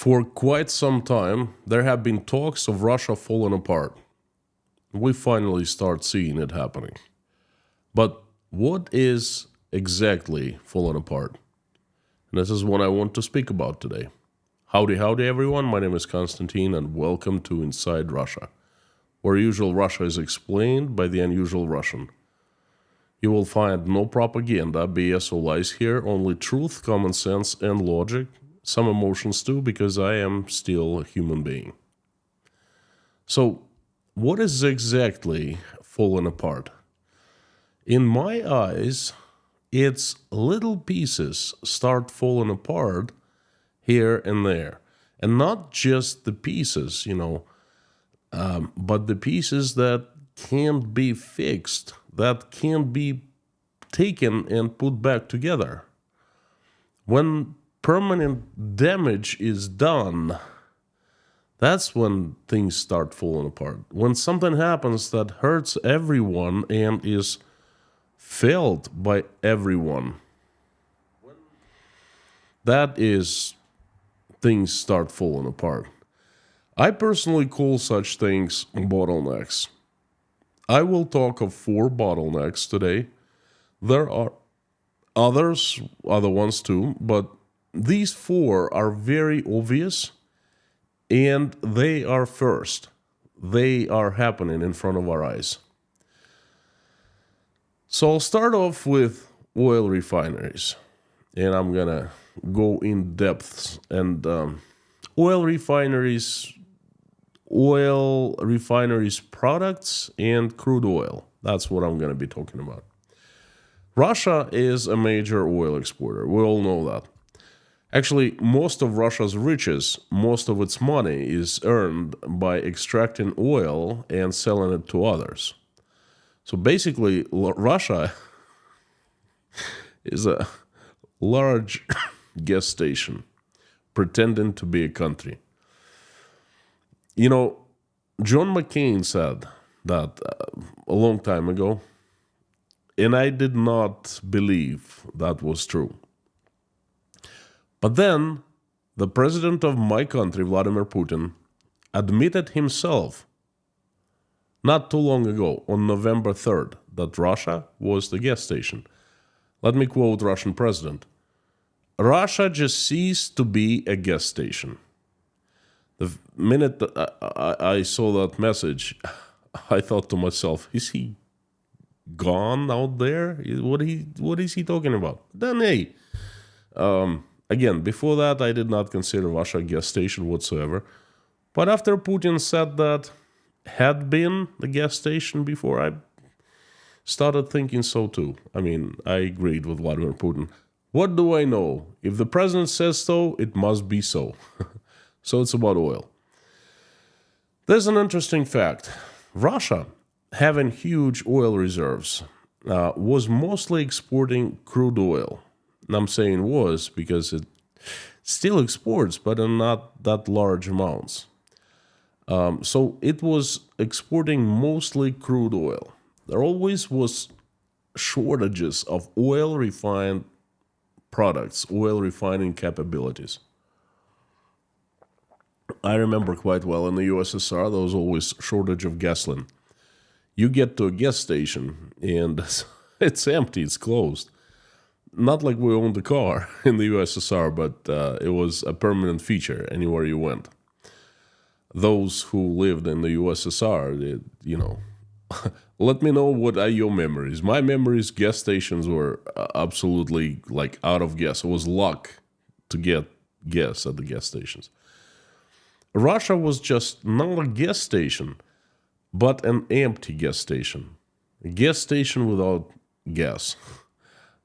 For quite some time, there have been talks of Russia falling apart. We finally start seeing it happening. But what is exactly falling apart? And this is what I want to speak about today. Howdy, howdy, everyone. My name is Konstantin, and welcome to Inside Russia, where usual Russia is explained by the unusual Russian. You will find no propaganda, BS, or lies here, only truth, common sense, and logic. Some emotions too, because I am still a human being. So, what is exactly falling apart? In my eyes, it's little pieces start falling apart here and there. And not just the pieces, but the pieces that can't be fixed, that can't be taken and put back together. When permanent damage is done, that's when things start falling apart. When something happens that hurts everyone and is felt by everyone, that is, things start falling apart. I personally call such things bottlenecks. I will talk of 4 bottlenecks today. There are other ones too, but these 4 are very obvious, and they are first. They are happening in front of our eyes. So I'll start off with oil refineries, and I'm gonna go in depth. And oil refineries products and crude oil. That's what I'm gonna be talking about. Russia is a major oil exporter. We all know that. Actually, most of Russia's riches, most of its money is earned by extracting oil and selling it to others. So basically, Russia is a large gas station pretending to be a country. John McCain said that a long time ago, and I did not believe that was true. But then, the president of my country, Vladimir Putin, admitted himself not too long ago, on November 3rd, that Russia was the gas station. Let me quote Russian president. Russia just ceased to be a gas station. The minute that I saw that message, I thought to myself, is he gone out there? What is he talking about? Then, hey, again, before that, I did not consider Russia a gas station whatsoever. But after Putin said that had been the gas station before, I started thinking so too. I mean, I agreed with Vladimir Putin. What do I know? If the president says so, it must be so. So it's about oil. There's an interesting fact. Russia, having huge oil reserves, was mostly exporting crude oil. And I'm saying was because it still exports, but in not that large amounts. So it was exporting mostly crude oil. There always was shortages of oil refined products, oil refining capabilities. I remember quite well in the USSR, there was always shortage of gasoline. You get to a gas station and it's empty, it's closed. Not like we owned the car in the USSR, but it was a permanent feature anywhere you went. Those who lived in the USSR, let me know what are your memories. My memories, gas stations were absolutely like out of gas. It was luck to get gas at the gas stations. Russia was just not a gas station, but an empty gas station. A gas station without gas.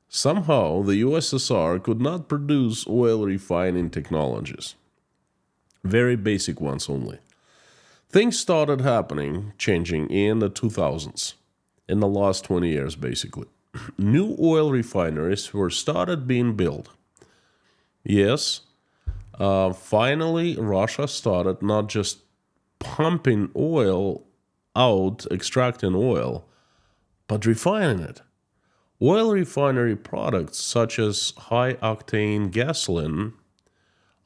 Somehow, the USSR could not produce oil refining technologies. Very basic ones only. Things started changing in the 2000s, in the last 20 years basically. New oil refineries were started being built. Yes, finally Russia started not just pumping oil out, extracting oil, but refining it. Oil refinery products such as high-octane gasoline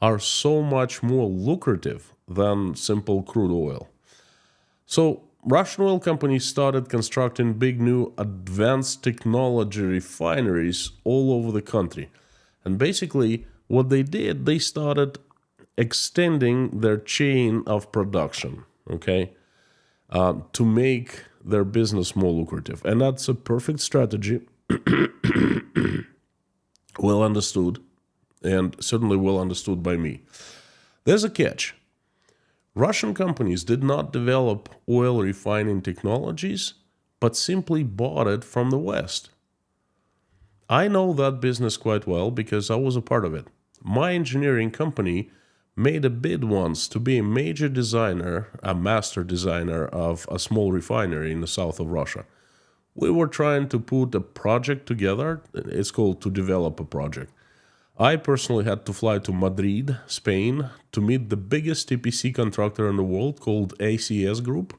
are so much more lucrative than simple crude oil. So Russian oil companies started constructing big new advanced technology refineries all over the country. And basically, what they did, they started extending their chain of production, okay, to make their business more lucrative. And that's a perfect strategy, well understood, and certainly well understood by me. There's a catch. Russian companies did not develop oil refining technologies, but simply bought it from the West. I know that business quite well because I was a part of it. My engineering company made a bid once to be a major designer, a master designer of a small refinery in the south of Russia. We were trying to put a project together. It's called to develop a project. I personally had to fly to Madrid, Spain, to meet the biggest EPC contractor in the world called ACS Group.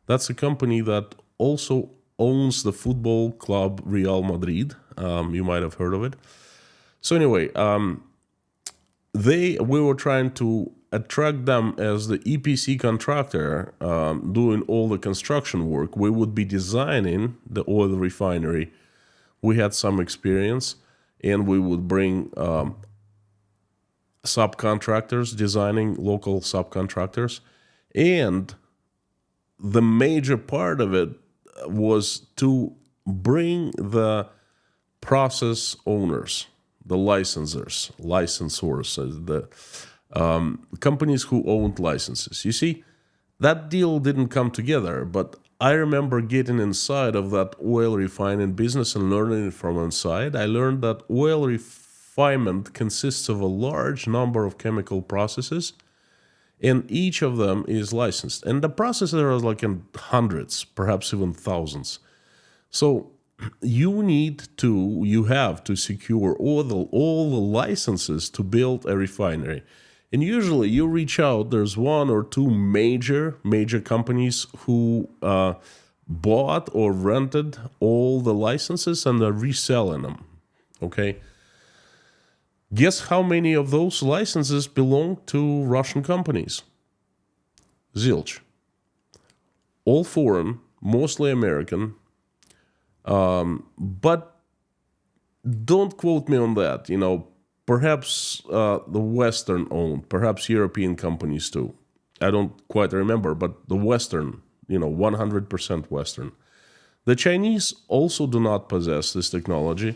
That's a company that also owns the football club Real Madrid. You might have heard of it. So anyway, we were trying to attract them as the EPC contractor doing all the construction work. We would be designing the oil refinery. We had some experience, and we would bring subcontractors, designing local subcontractors. And the major part of it was to bring the process owners, the licensors, the companies who owned licenses. You see, that deal didn't come together, but I remember getting inside of that oil refining business and learning it from inside. I learned that oil refinement consists of a large number of chemical processes, and each of them is licensed. And the processes are like in hundreds, perhaps even thousands. So you have to secure all the licenses to build a refinery. And usually you reach out, there's one or two major companies who bought or rented all the licenses and are reselling them, okay? Guess how many of those licenses belong to Russian companies? Zilch. All foreign, mostly American, but don't quote me on that, Perhaps the Western owned, perhaps European companies too. I don't quite remember, but the Western, 100% Western. The Chinese also do not possess this technology,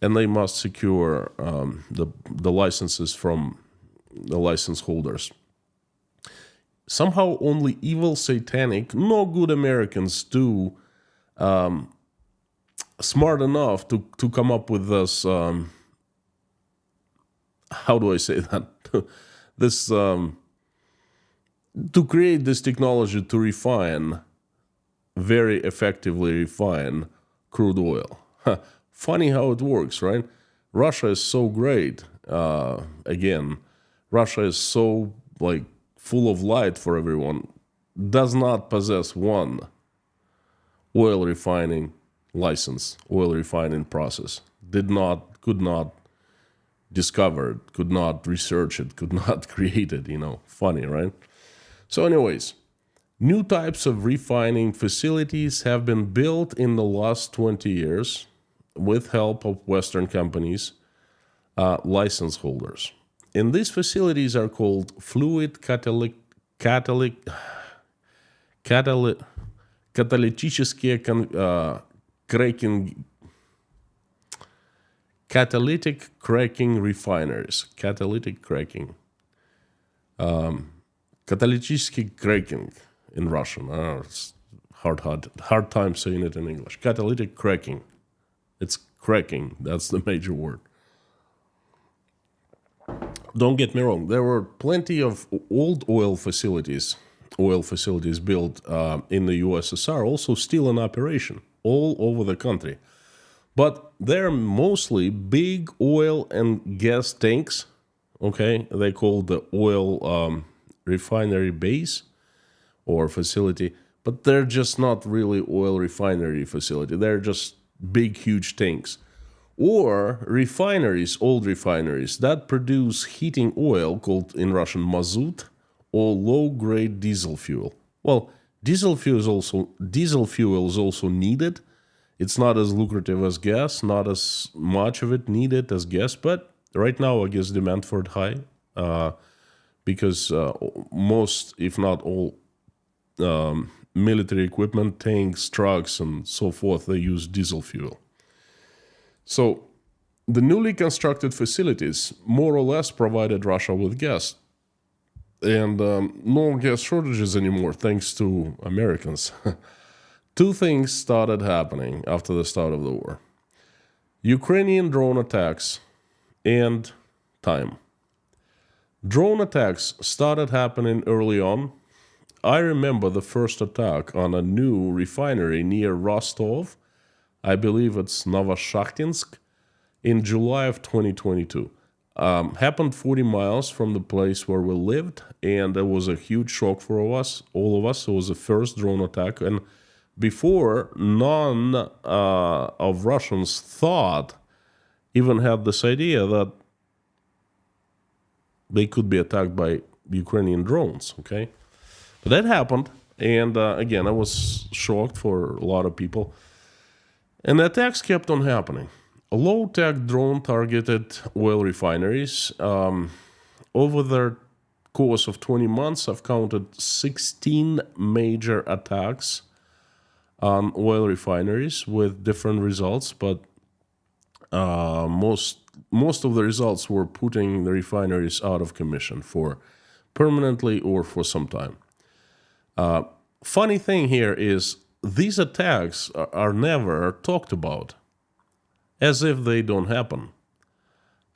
and they must secure the licenses from the license holders. Somehow only evil, satanic, no good Americans do smart enough to come up with this... how do I say that? This to create this technology to very effectively refine crude oil. Funny how it works, right? Russia is so great. Again, Russia is so full of light for everyone. Does not possess one oil refining license, oil refining process. Could not discovered, could not research it, could not create it, funny, right? So anyways, new types of refining facilities have been built in the last 20 years with help of Western companies, license holders. And these facilities are called fluid catalytic cracking refineries. Catalytic cracking. Catalytic cracking in Russian. It's hard time saying it in English. Catalytic cracking. It's cracking. That's the major word. Don't get me wrong. There were plenty of old oil facilities built in the USSR, also still in operation all over the country. But they're mostly big oil and gas tanks, okay? They call the oil refinery base or facility, but they're just not really oil refinery facility. They're just big, huge tanks. or refineries, old refineries that produce heating oil called in Russian mazut or low-grade diesel fuel. Well, diesel fuel is also needed. It's not as lucrative as gas, not as much of it needed as gas, but right now I guess demand for it high because most, if not all, military equipment, tanks, trucks, and so forth, they use diesel fuel. So the newly constructed facilities more or less provided Russia with gas. And no gas shortages anymore, thanks to Americans. Two things started happening after the start of the war: Ukrainian drone attacks and time. Drone attacks started happening early on. I remember the first attack on a new refinery near Rostov, I believe it's Novoshakhtinsk, in July of 2022. Happened 40 miles from the place where we lived, and it was a huge shock for all of us. It was the first drone attack, and before, none of Russians even had this idea that they could be attacked by Ukrainian drones, okay? But that happened, and again, I was shocked for a lot of people. And the attacks kept on happening. A low-tech drone targeted oil refineries. Over the course of 20 months, I've counted 16 major attacks on oil refineries with different results, but most of the results were putting the refineries out of commission for permanently or for some time. Funny thing here is these attacks are never talked about, as if they don't happen.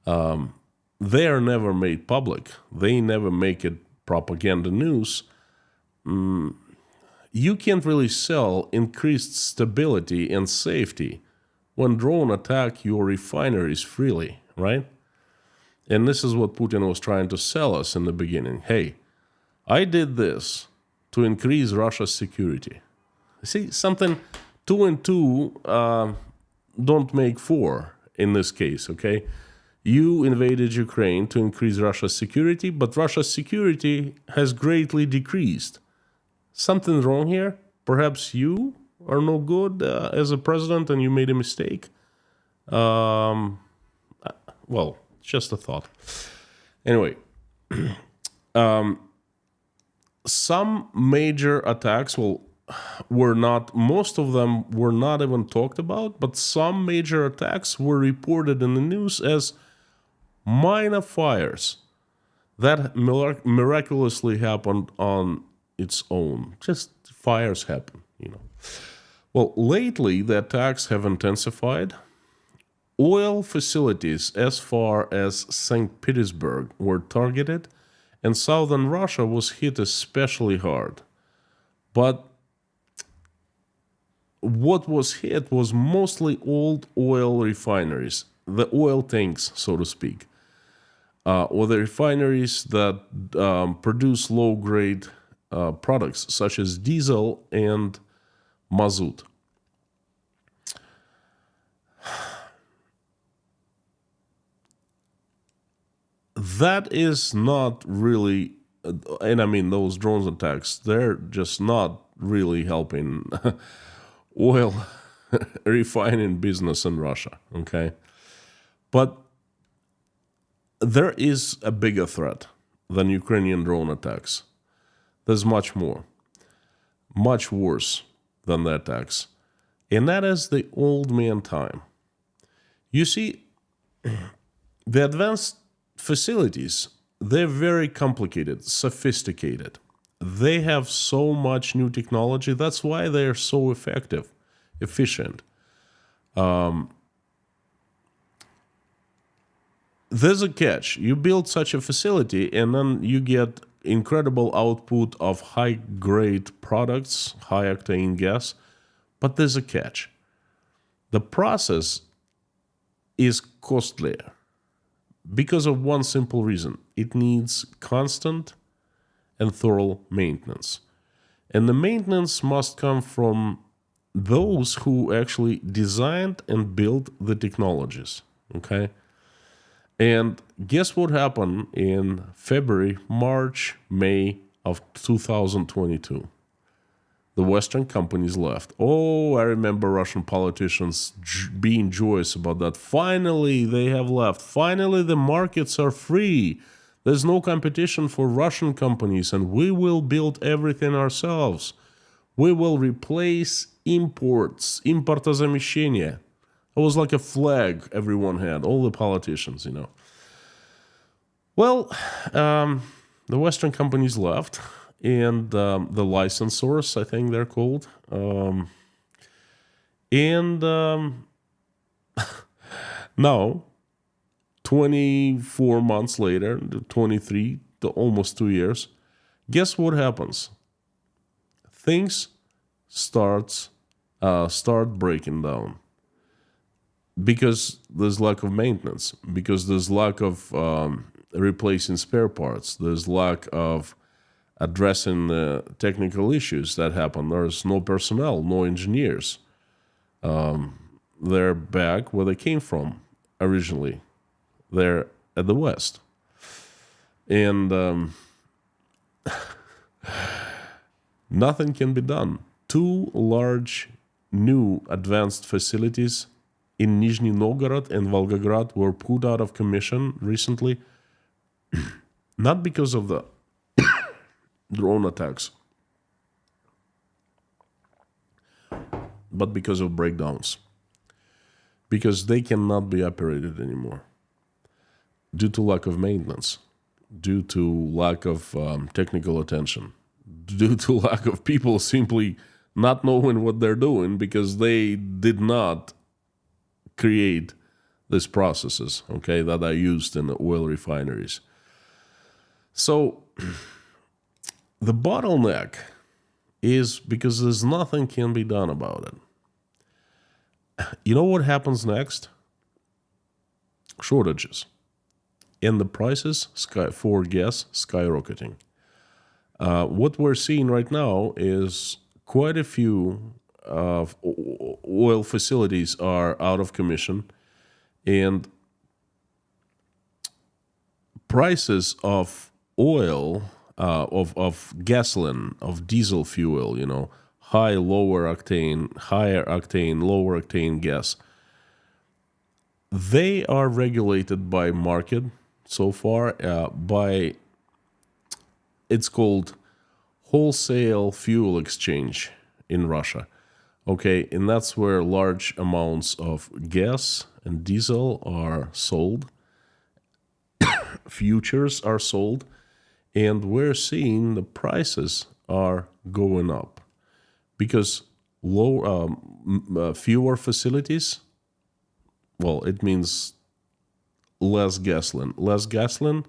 They are never made public. They never make it propaganda news. You can't really sell increased stability and safety when drone attack your refineries freely, right? And this is what Putin was trying to sell us in the beginning. Hey, I did this to increase Russia's security. See, something 2 and 2 don't make 4 in this case, okay? You invaded Ukraine to increase Russia's security, but Russia's security has greatly decreased. Something wrong here? Perhaps you are no good as a president and you made a mistake? Well, just a thought. Anyway, some major attacks, most of them were not even talked about, but some major attacks were reported in the news as minor fires that miraculously happened on its own. Just fires happen, Well, lately the attacks have intensified. Oil facilities as far as St. Petersburg were targeted, and southern Russia was hit especially hard. But what was hit was mostly old oil refineries, the oil tanks, so to speak, or the refineries that produce low-grade products such as diesel and mazut. That is not really, and I mean those drones attacks, they're just not really helping oil refining business in Russia, okay? But there is a bigger threat than Ukrainian drone attacks. There's much more, much worse than the attacks. And that is the old man time. You see, the advanced facilities, they're very complicated, sophisticated. They have so much new technology. That's why they're so efficient. There's a catch. You build such a facility and then you get incredible output of high-grade products, high-octane gas, but there's a catch. The process is costly because of one simple reason. It needs constant and thorough maintenance. And the maintenance must come from those who actually designed and built the technologies. Okay. And guess what happened in February, March, May of 2022? The Western companies left. Oh, I remember Russian politicians being joyous about that. Finally, they have left. Finally, the markets are free. There's no competition for Russian companies, and we will build everything ourselves. We will replace imports. Импортозамещение. It was like a flag everyone had, all the politicians, Well, the Western companies left, and the licensors, I think they're called. Now, 24 months later, 23 to almost 2 years, guess what happens? Things start breaking down because there's lack of maintenance, because there's lack of replacing spare parts, there's lack of addressing the technical issues that happen. There's no personnel, no engineers. They're back where they came from originally. They're at the West. And nothing can be done. 2 large new advanced facilities in Nizhny Novgorod and Volgograd were put out of commission recently, not because of the drone attacks, but because of breakdowns. Because they cannot be operated anymore due to lack of maintenance, due to lack of technical attention, due to lack of people simply not knowing what they're doing because they did not create these processes, okay, that are used in the oil refineries. So the bottleneck is because there's nothing can be done about it. You know what happens next? Shortages. And the prices for gas skyrocketing. What we're seeing right now is quite a few oil facilities are out of commission, and prices of oil, of gasoline, of diesel fuel, higher octane, lower octane gas, they are regulated by market so far, by, it's called wholesale fuel exchange in Russia. Okay, and that's where large amounts of gas and diesel are sold. Futures are sold, and we're seeing the prices are going up because fewer facilities, well, it means less gasoline,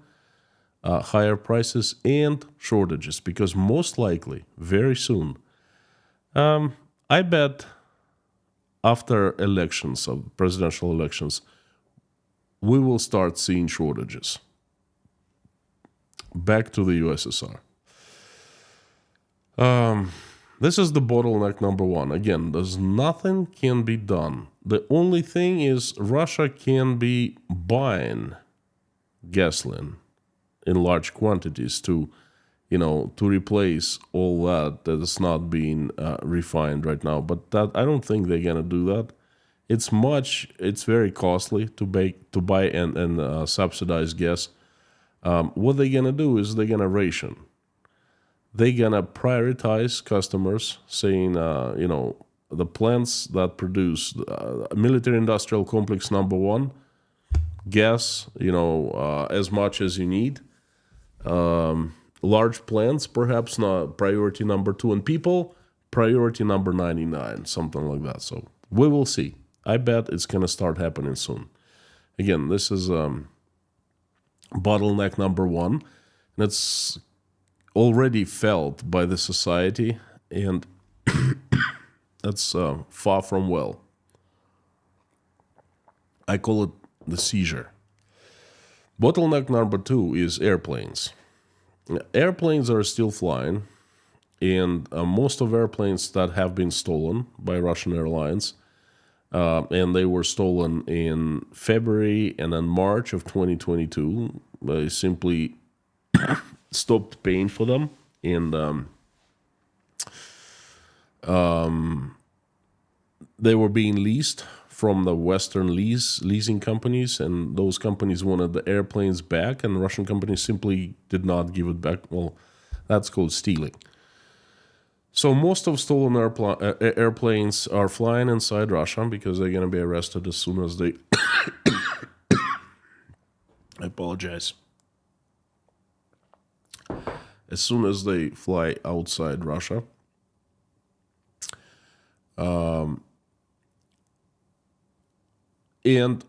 higher prices and shortages, because most likely very soon, I bet after elections, of presidential elections, we will start seeing shortages back to the USSR. This is the bottleneck number one. Again, there's nothing can be done. The only thing is Russia can be buying gasoline in large quantities to replace all that is not being refined right now. But that, I don't think they're gonna do that. It's very costly to buy and subsidize gas. What they're gonna do is they're gonna ration. They're gonna prioritize customers, saying, the plants that produce military industrial complex number one, gas, as much as you need. Large plants, perhaps not priority number 2, and people, priority number 99, something like that. So we will see. I bet it's going to start happening soon. Again, this is bottleneck number 1, and it's already felt by the society, and that's far from well. I call it the seizure. Bottleneck number 2 is airplanes. Airplanes are still flying, and most of airplanes that have been stolen by Russian airlines, and they were stolen in February and then March of 2022. They simply stopped paying for them, and they were being leased from the Western leasing companies, and those companies wanted the airplanes back, and Russian companies simply did not give it back. Well, that's called stealing. So most of stolen airplanes are flying inside Russia because they're going to be arrested as soon as they... I apologize. As soon as they fly outside Russia. And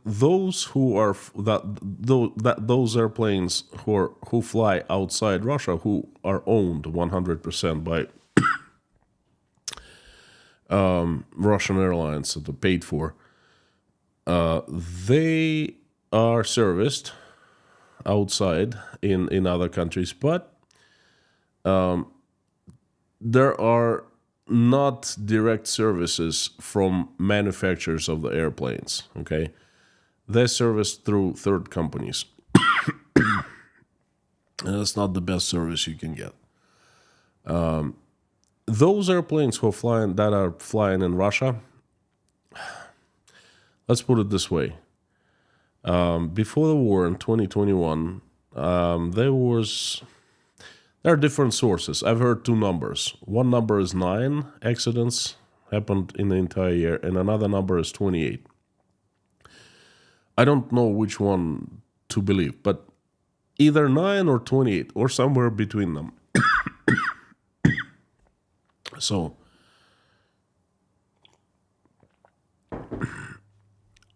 those who are those airplanes who fly outside Russia, who are owned 100% by Russian airlines that are paid for, they are serviced outside in other countries, but there are not direct services from manufacturers of the airplanes, okay? They're serviced through third companies. And that's not the best service you can get. Those airplanes who are flying in Russia, let's put it this way. Before the war in 2021, there are different sources. I've heard two numbers. One number is 9 accidents happened in the entire year, and another number is 28. I don't know which one to believe, but either 9 or 28, or somewhere between them. So,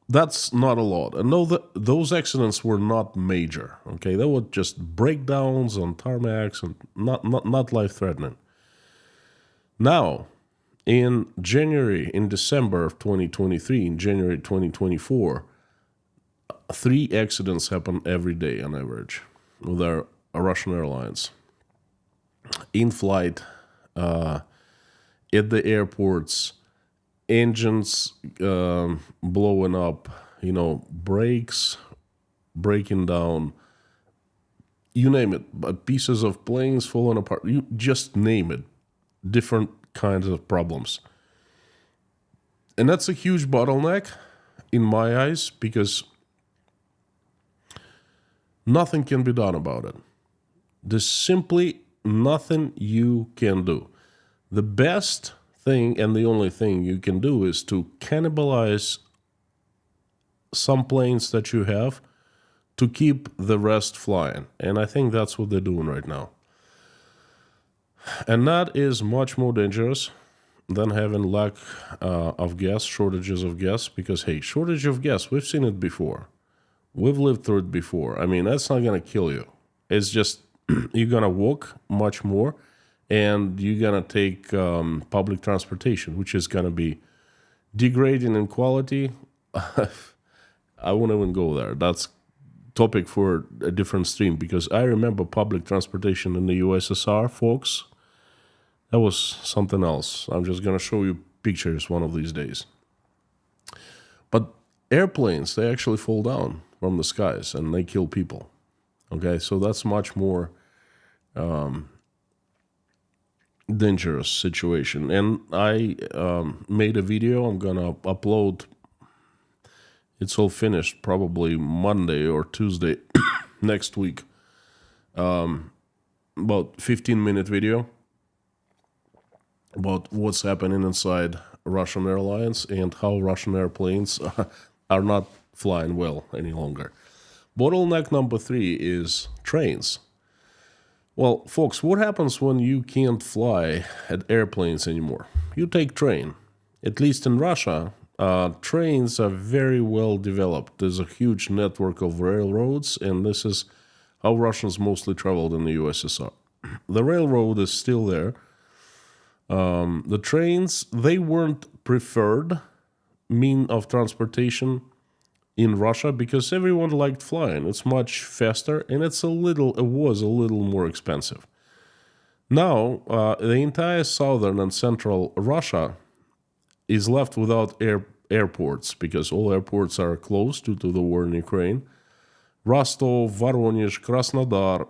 that's not a lot. And no, those accidents were not major, okay? They were just breakdowns on tarmacs and not life-threatening. Now, in December of 2023, in January 2024, 3 accidents happen every day on average with our Russian airlines. In flight, at the airports, engines blowing up, brakes breaking down, you name it, pieces of planes falling apart, you just name it, different kinds of problems. And that's a huge bottleneck in my eyes, because nothing can be done about it. There's simply nothing you can do. The best thing and the only thing you can do is to cannibalize some planes that you have to keep the rest flying. And I think that's what they're doing right now. And that is much more dangerous than having lack of gas, shortages of gas, because, hey, shortage of gas, we've seen it before. We've lived through it before. I mean, that's not going to kill you. It's just you're going to walk much more, and you're going to take public transportation, which is going to be degrading in quality. I won't even go there. That's topic for a different stream, because I remember public transportation in the USSR, folks. That was something else. I'm just going to show you pictures one of these days. But airplanes, they actually fall down from the skies and they kill people. Okay, so that's much more dangerous situation. And I made a video. I'm going to upload. It's all finished probably Monday or Tuesday next week. About 15-minute video about what's happening inside Russian airlines and how Russian airplanes are not flying well any longer. Bottleneck number 3 is trains. Well, folks, what happens when you can't fly at airplanes anymore? You take train. At least in Russia, trains are very well developed. There's a huge network of railroads, and this is how Russians mostly traveled in the USSR. The railroad is still there. The trains, they weren't preferred mean of transportation in Russia because everyone liked flying. It's much faster, and it was a little more expensive. Now, the entire southern and central Russia is left without airports because all airports are closed due to the war in Ukraine. Rostov, Voronezh, Krasnodar,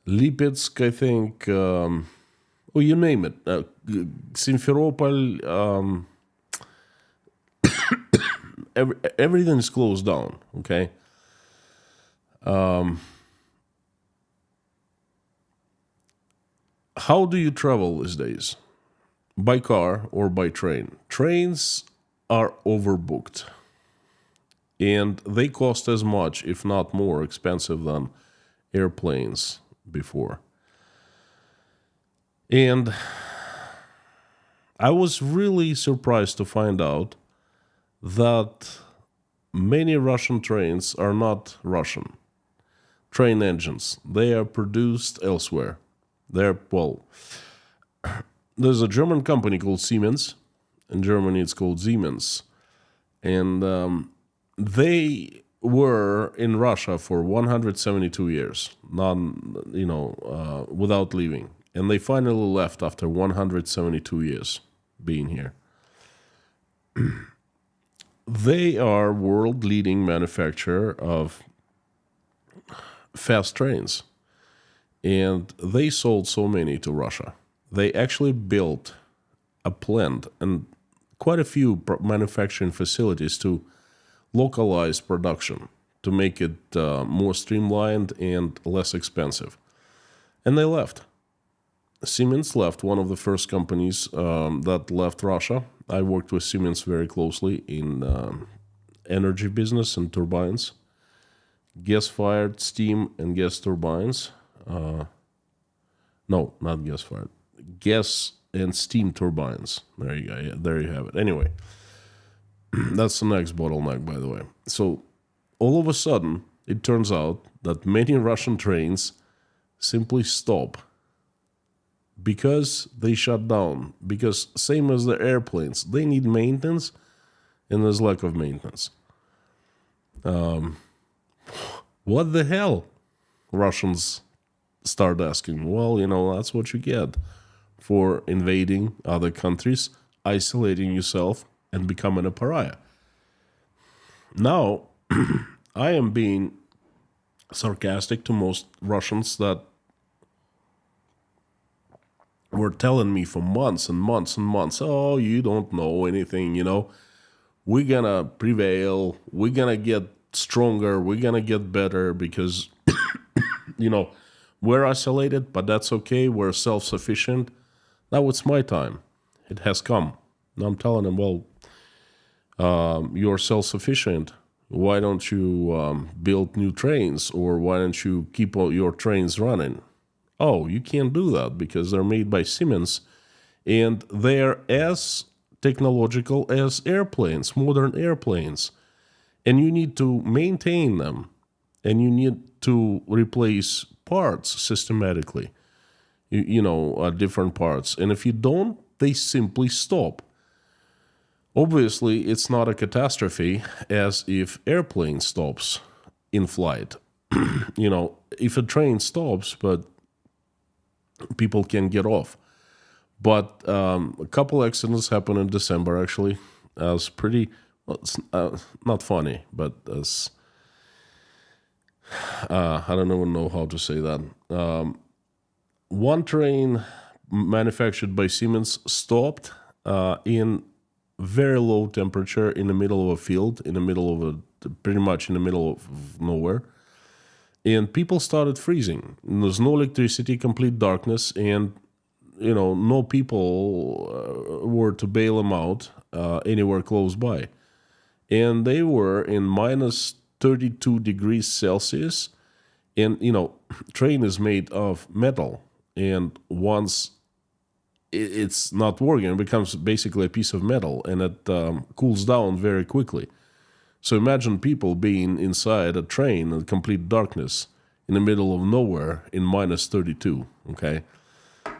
Lipetsk, I think, you name it, Simferopol, everything is closed down, okay? How do you travel these days? By car or by train? Trains are overbooked. And they cost as much, if not more expensive than airplanes before. And I was really surprised to find out that many Russian trains are not Russian train engines. They are produced elsewhere. There's a German company called Siemens. In Germany, it's called Siemens. And they were in Russia for 172 years, without leaving. And they finally left after 172 years being here. They are world-leading manufacturer of fast trains. And they sold so many to Russia. They actually built a plant and quite a few manufacturing facilities to localize production, to make it more streamlined and less expensive. And they left. Siemens left, one of the first companies that left Russia. I worked with Siemens very closely in energy business and turbines, gas-fired steam and gas turbines. No, not gas-fired. Gas and steam turbines. There you go. Yeah, there you have it. Anyway, that's the next bottleneck, by the way. So all of a sudden, it turns out that many Russian trains simply stop because they shut down. Because same as the airplanes, they need maintenance, and there's lack of maintenance. What the hell? Russians start asking. Well, that's what you get for invading other countries, isolating yourself, and becoming a pariah. Now, I am being sarcastic to most Russians that were telling me for months and months and months, oh, you don't know anything, we're gonna prevail, we're gonna get stronger, we're gonna get better because, we're isolated, but that's okay, we're self-sufficient. Now it's my time. It has come. Now I'm telling them, well, you're self-sufficient. Why don't you build new trains, or why don't you keep all your trains running? Oh, you can't do that because they're made by Siemens, and they're as technological as airplanes, modern airplanes. And you need to maintain them, and you need to replace parts systematically, different parts. And if you don't, they simply stop. Obviously, it's not a catastrophe as if airplane stops in flight. If a train stops, but people can get off. But a couple accidents happened in December, actually. It's pretty, it's not funny, but as I don't even know how to say that. One train manufactured by Siemens stopped in very low temperature in the middle of a field, pretty much in the middle of nowhere. And people started freezing. There's no electricity, complete darkness, and no people were to bail them out anywhere close by. And they were in minus 32 degrees Celsius. And, train is made of metal. And once it's not working, it becomes basically a piece of metal, and it cools down very quickly. So imagine people being inside a train in complete darkness in the middle of nowhere in minus 32, okay?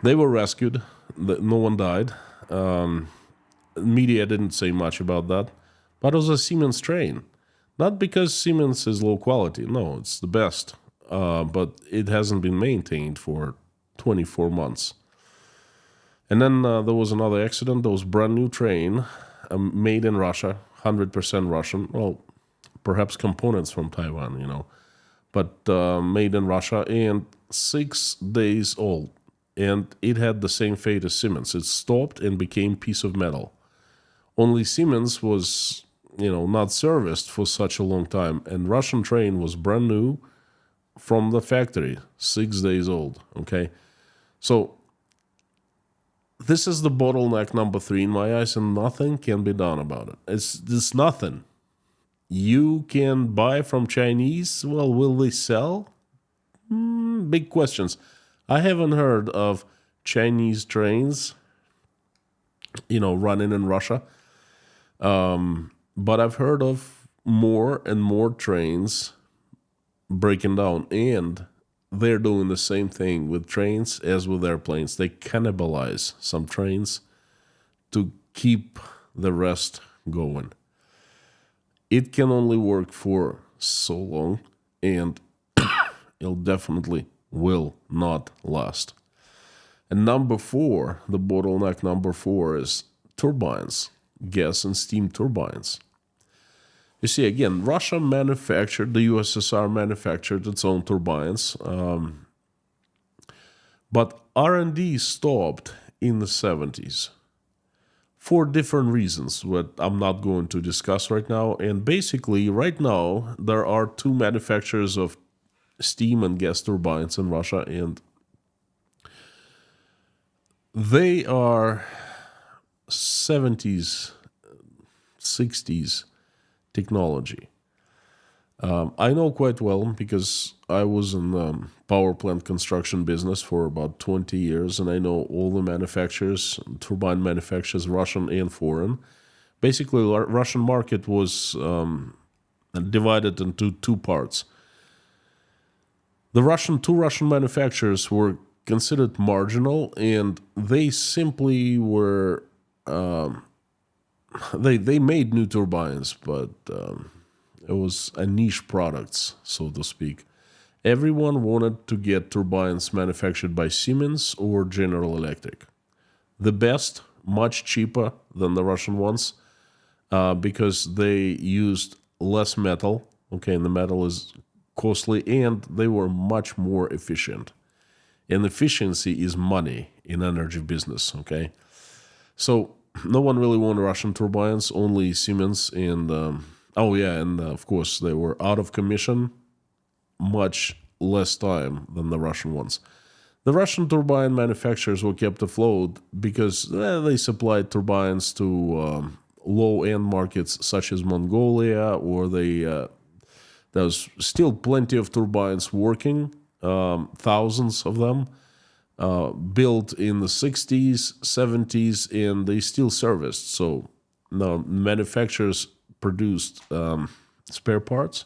They were rescued. No one died. Media didn't say much about that. But it was a Siemens train. Not because Siemens is low quality. No, it's the best but it hasn't been maintained for 24 months. And then there was another accident. There was a brand new train made in Russia, 100% Russian. Well, perhaps components from Taiwan, but made in Russia and 6 days old. And it had the same fate as Siemens. It stopped and became piece of metal. Only Siemens was, not serviced for such a long time. And Russian train was brand new from the factory, 6 days old. Okay. So this is the bottleneck number 3 in my eyes, and nothing can be done about it. It's nothing. You can buy from Chinese. Well, will they sell? Big questions. I haven't heard of Chinese trains, running in Russia. But I've heard of more and more trains breaking down, and they're doing the same thing with trains as with airplanes. They cannibalize some trains to keep the rest going. It can only work for so long, and it definitely will not last. And number 4, the bottleneck number 4 is turbines, gas and steam turbines. You see, again, Russia manufactured, the USSR manufactured its own turbines, but R&D stopped in the 70s for different reasons, what I'm not going to discuss right now. And basically, right now, there are 2 manufacturers of steam and gas turbines in Russia, and they are 70s, 60s technology. I know quite well because I was in the power plant construction business for about 20 years, and I know all the manufacturers, turbine manufacturers, Russian and foreign. Basically, the Russian market was divided into 2 parts. The 2 Russian manufacturers were considered marginal, and they simply were they made new turbines, but it was a niche products, so to speak. Everyone wanted to get turbines manufactured by Siemens or General Electric. The best, much cheaper than the Russian ones, because they used less metal. Okay, and the metal is costly, and they were much more efficient. And efficiency is money in energy business, okay? So no one really wanted Russian turbines, only Siemens. And, of course, they were out of commission much less time than the Russian ones. The Russian turbine manufacturers were kept afloat because they supplied turbines to low-end markets such as Mongolia, or there's still plenty of turbines working, thousands of them, built in the 60s, 70s, and they still serviced. So now manufacturers produced spare parts.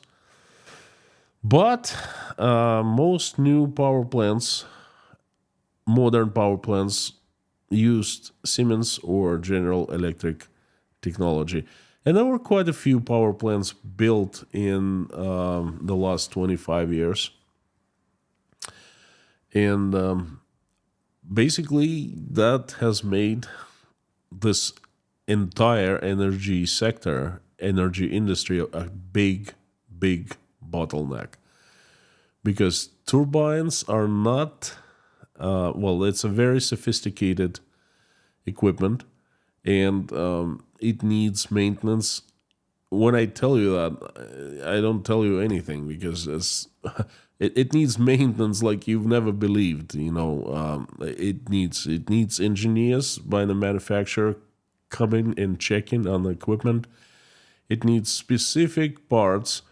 But most new power plants, modern power plants, used Siemens or General Electric technology. And there were quite a few power plants built in the last 25 years. And basically, that has made this entire energy sector, energy industry, a big, big bottleneck. Because turbines are not, it's a very sophisticated equipment, and it needs maintenance. When I tell you that, I don't tell you anything, because it needs maintenance like you've never believed. It needs engineers by the manufacturer coming and checking on the equipment. It needs specific parts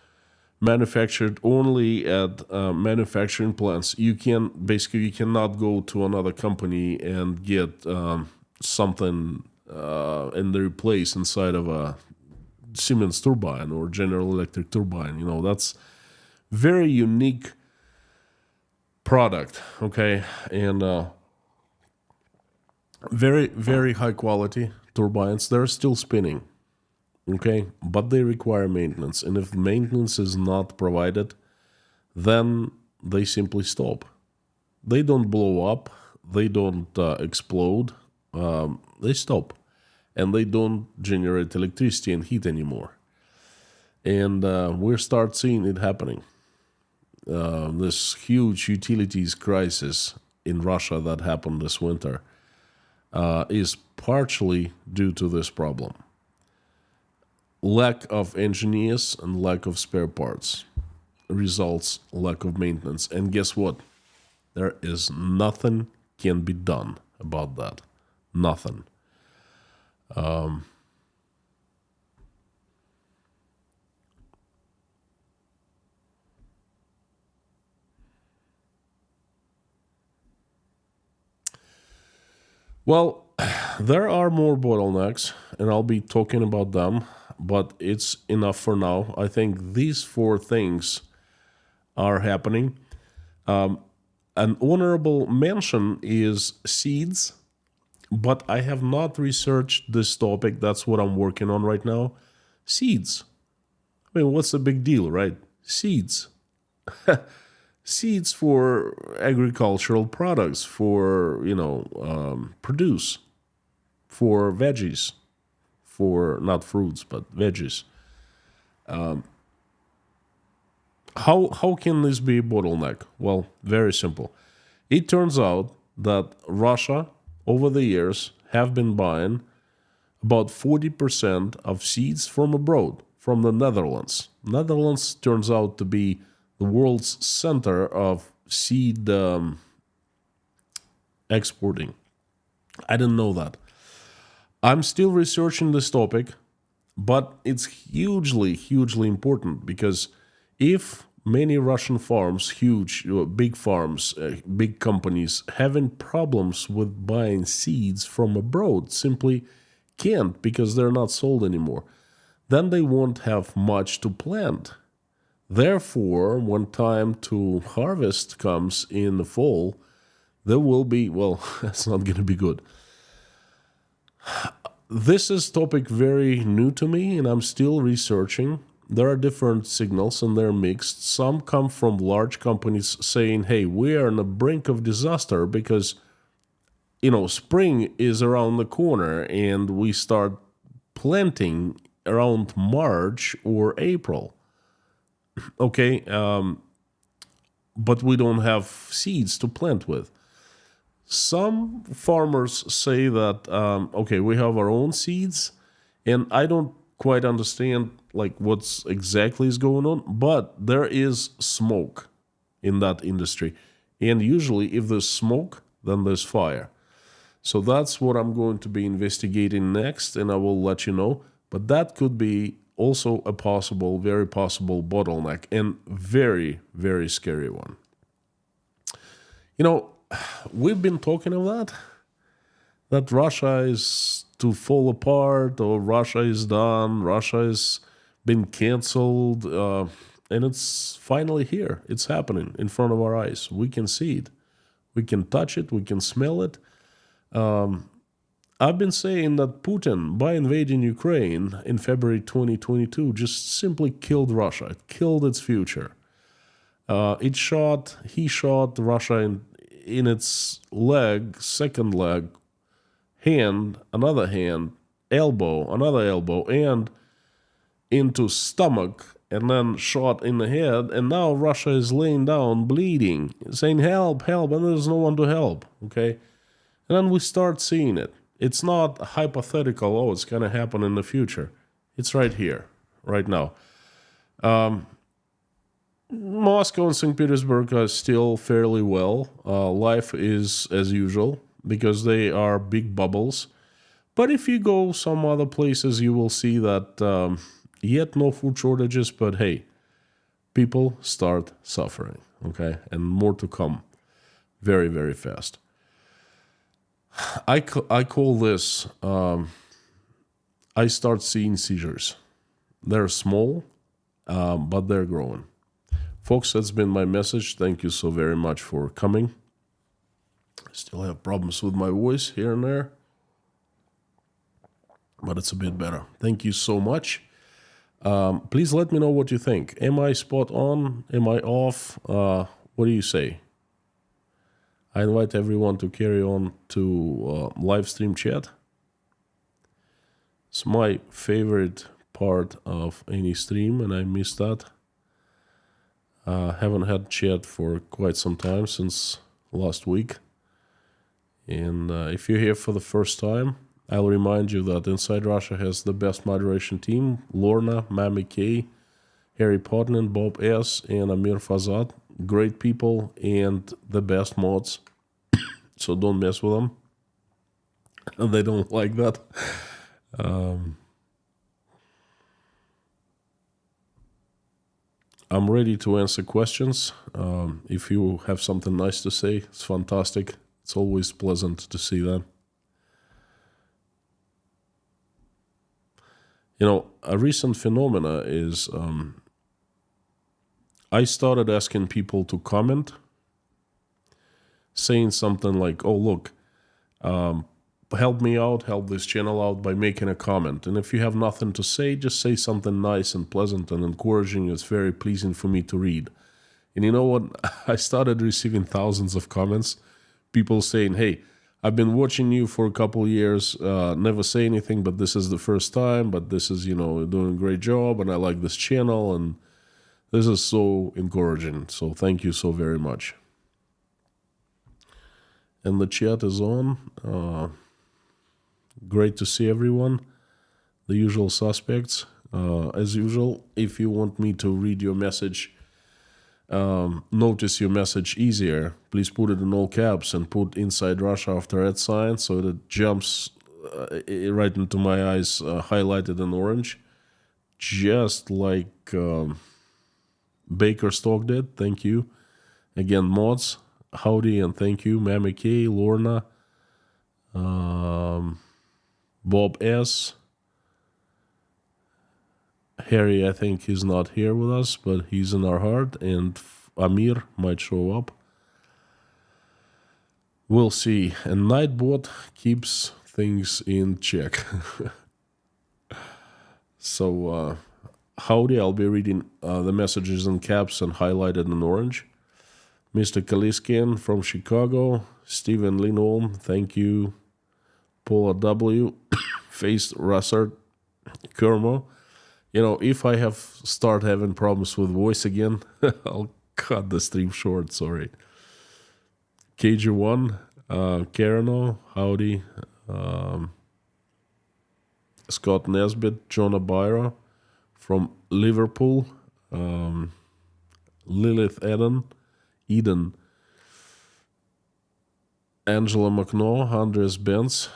manufactured only at manufacturing plants. You cannot go to another company and get something and replace inside of a Siemens turbine or General Electric turbine. That's very unique product, okay, and very, very high quality turbines. They're still spinning, okay, but they require maintenance, and if maintenance is not provided, then they simply stop. They don't blow up, they don't explode, they stop. And they don't generate electricity and heat anymore. And we start seeing it happening. This huge utilities crisis in Russia that happened this winter is partially due to this problem. Lack of engineers and lack of spare parts results lack of maintenance. And guess what? There is nothing can be done about that. Nothing. Well, there are more bottlenecks, and I'll be talking about them, but it's enough for now. I think these four things are happening. An honorable mention is seeds, but I have not researched this topic. That's what I'm working on right now. Seeds. I mean, what's the big deal, right? Seeds. Seeds for agricultural products, for, produce, for veggies, for not fruits, but veggies. How can this be a bottleneck? Well, very simple. It turns out that Russia, over the years, have been buying about 40% of seeds from abroad, from the Netherlands. Netherlands turns out to be the world's center of seed exporting. I didn't know that. I'm still researching this topic, but it's hugely, hugely important because if many Russian farms, huge, big farms, big companies, having problems with buying seeds from abroad, simply can't because they're not sold anymore, then they won't have much to plant. Therefore, when time to harvest comes in the fall, there will be, well, that's not going to be good. This is topic very new to me, and I'm still researching. There are different signals, and they're mixed. Some come from large companies saying, hey, we are on the brink of disaster because, spring is around the corner, and we start planting around March or April. Okay, but we don't have seeds to plant with. Some farmers say that, okay, we have our own seeds, and I don't quite understand what's exactly is going on, but there is smoke in that industry. And usually if there's smoke, then there's fire. So that's what I'm going to be investigating next, and I will let you know. But that could be also a possible, very possible bottleneck, and very, very scary one. We've been talking of that Russia is to fall apart, or Russia is done, Russia has been canceled, and it's finally here. It's happening in front of our eyes. We can see it. We can touch it. We can smell it. I've been saying that Putin, by invading Ukraine in February 2022, just simply killed Russia. It killed its future. He shot Russia in its leg, second leg, hand, another hand, elbow, another elbow, and into stomach, and then shot in the head. And now Russia is laying down, bleeding, saying, help, help, and there's no one to help, okay? And then we start seeing it. It's not hypothetical, oh, it's going to happen in the future. It's right here, right now. Moscow and St. Petersburg are still fairly well. Life is as usual because they are big bubbles. But if you go some other places, you will see that yet no food shortages, but hey, people start suffering, okay? And more to come very, very fast. I call this, I start seeing seizures. They're small, but they're growing. Folks, that's been my message. Thank you so very much for coming. I still have problems with my voice here and there, but it's a bit better. Thank you so much. Please let me know what you think. Am I spot on? Am I off? What do you say? I invite everyone to carry on to live stream chat. It's my favorite part of any stream, and I miss that. Haven't had chat for quite some time, since last week. And if you're here for the first time, I'll remind you that Inside Russia has the best moderation team: Lorna, Mami K, Harry Potnin, Bob S, and Amir Fazat. Great people and the best mods. So don't mess with them. They don't like that. I'm ready to answer questions. If you have something nice to say, it's fantastic. It's always pleasant to see that. You know, a recent phenomena is I started asking people to comment, saying something like, oh, look, help me out, help this channel out by making a comment. And if you have nothing to say, just say something nice and pleasant and encouraging. It's very pleasing for me to read. And you know what? I started receiving thousands of comments. People saying, hey, I've been watching you for a couple years, never say anything, but this is the first time, but this is, doing a great job, and I like this channel, and this is so encouraging. So thank you so very much. And the chat is on. Great to see everyone. The usual suspects. As usual, if you want me to read your message, notice your message easier, please put it in all caps and put Inside Russia after @ so that it jumps right into my eyes, highlighted in orange, just like Baker Stock did. Thank you. Again, mods, howdy and thank you. Mami K, Lorna, Bob S. Harry, I think he's not here with us, but he's in our heart, and Amir might show up. We'll see. And Nightbot keeps things in check. So, howdy, I'll be reading the messages in caps and highlighted in orange. Mr. Kaliskin from Chicago, Stephen Lindholm, thank you. Paula W, Face Russert, Kermo. If I start having problems with voice again, I'll cut the stream short, sorry. KG1, Karano, howdy. Scott Nesbitt, Jonah Byra from Liverpool. Lilith Eden. Angela McNaugh, Andres Benz,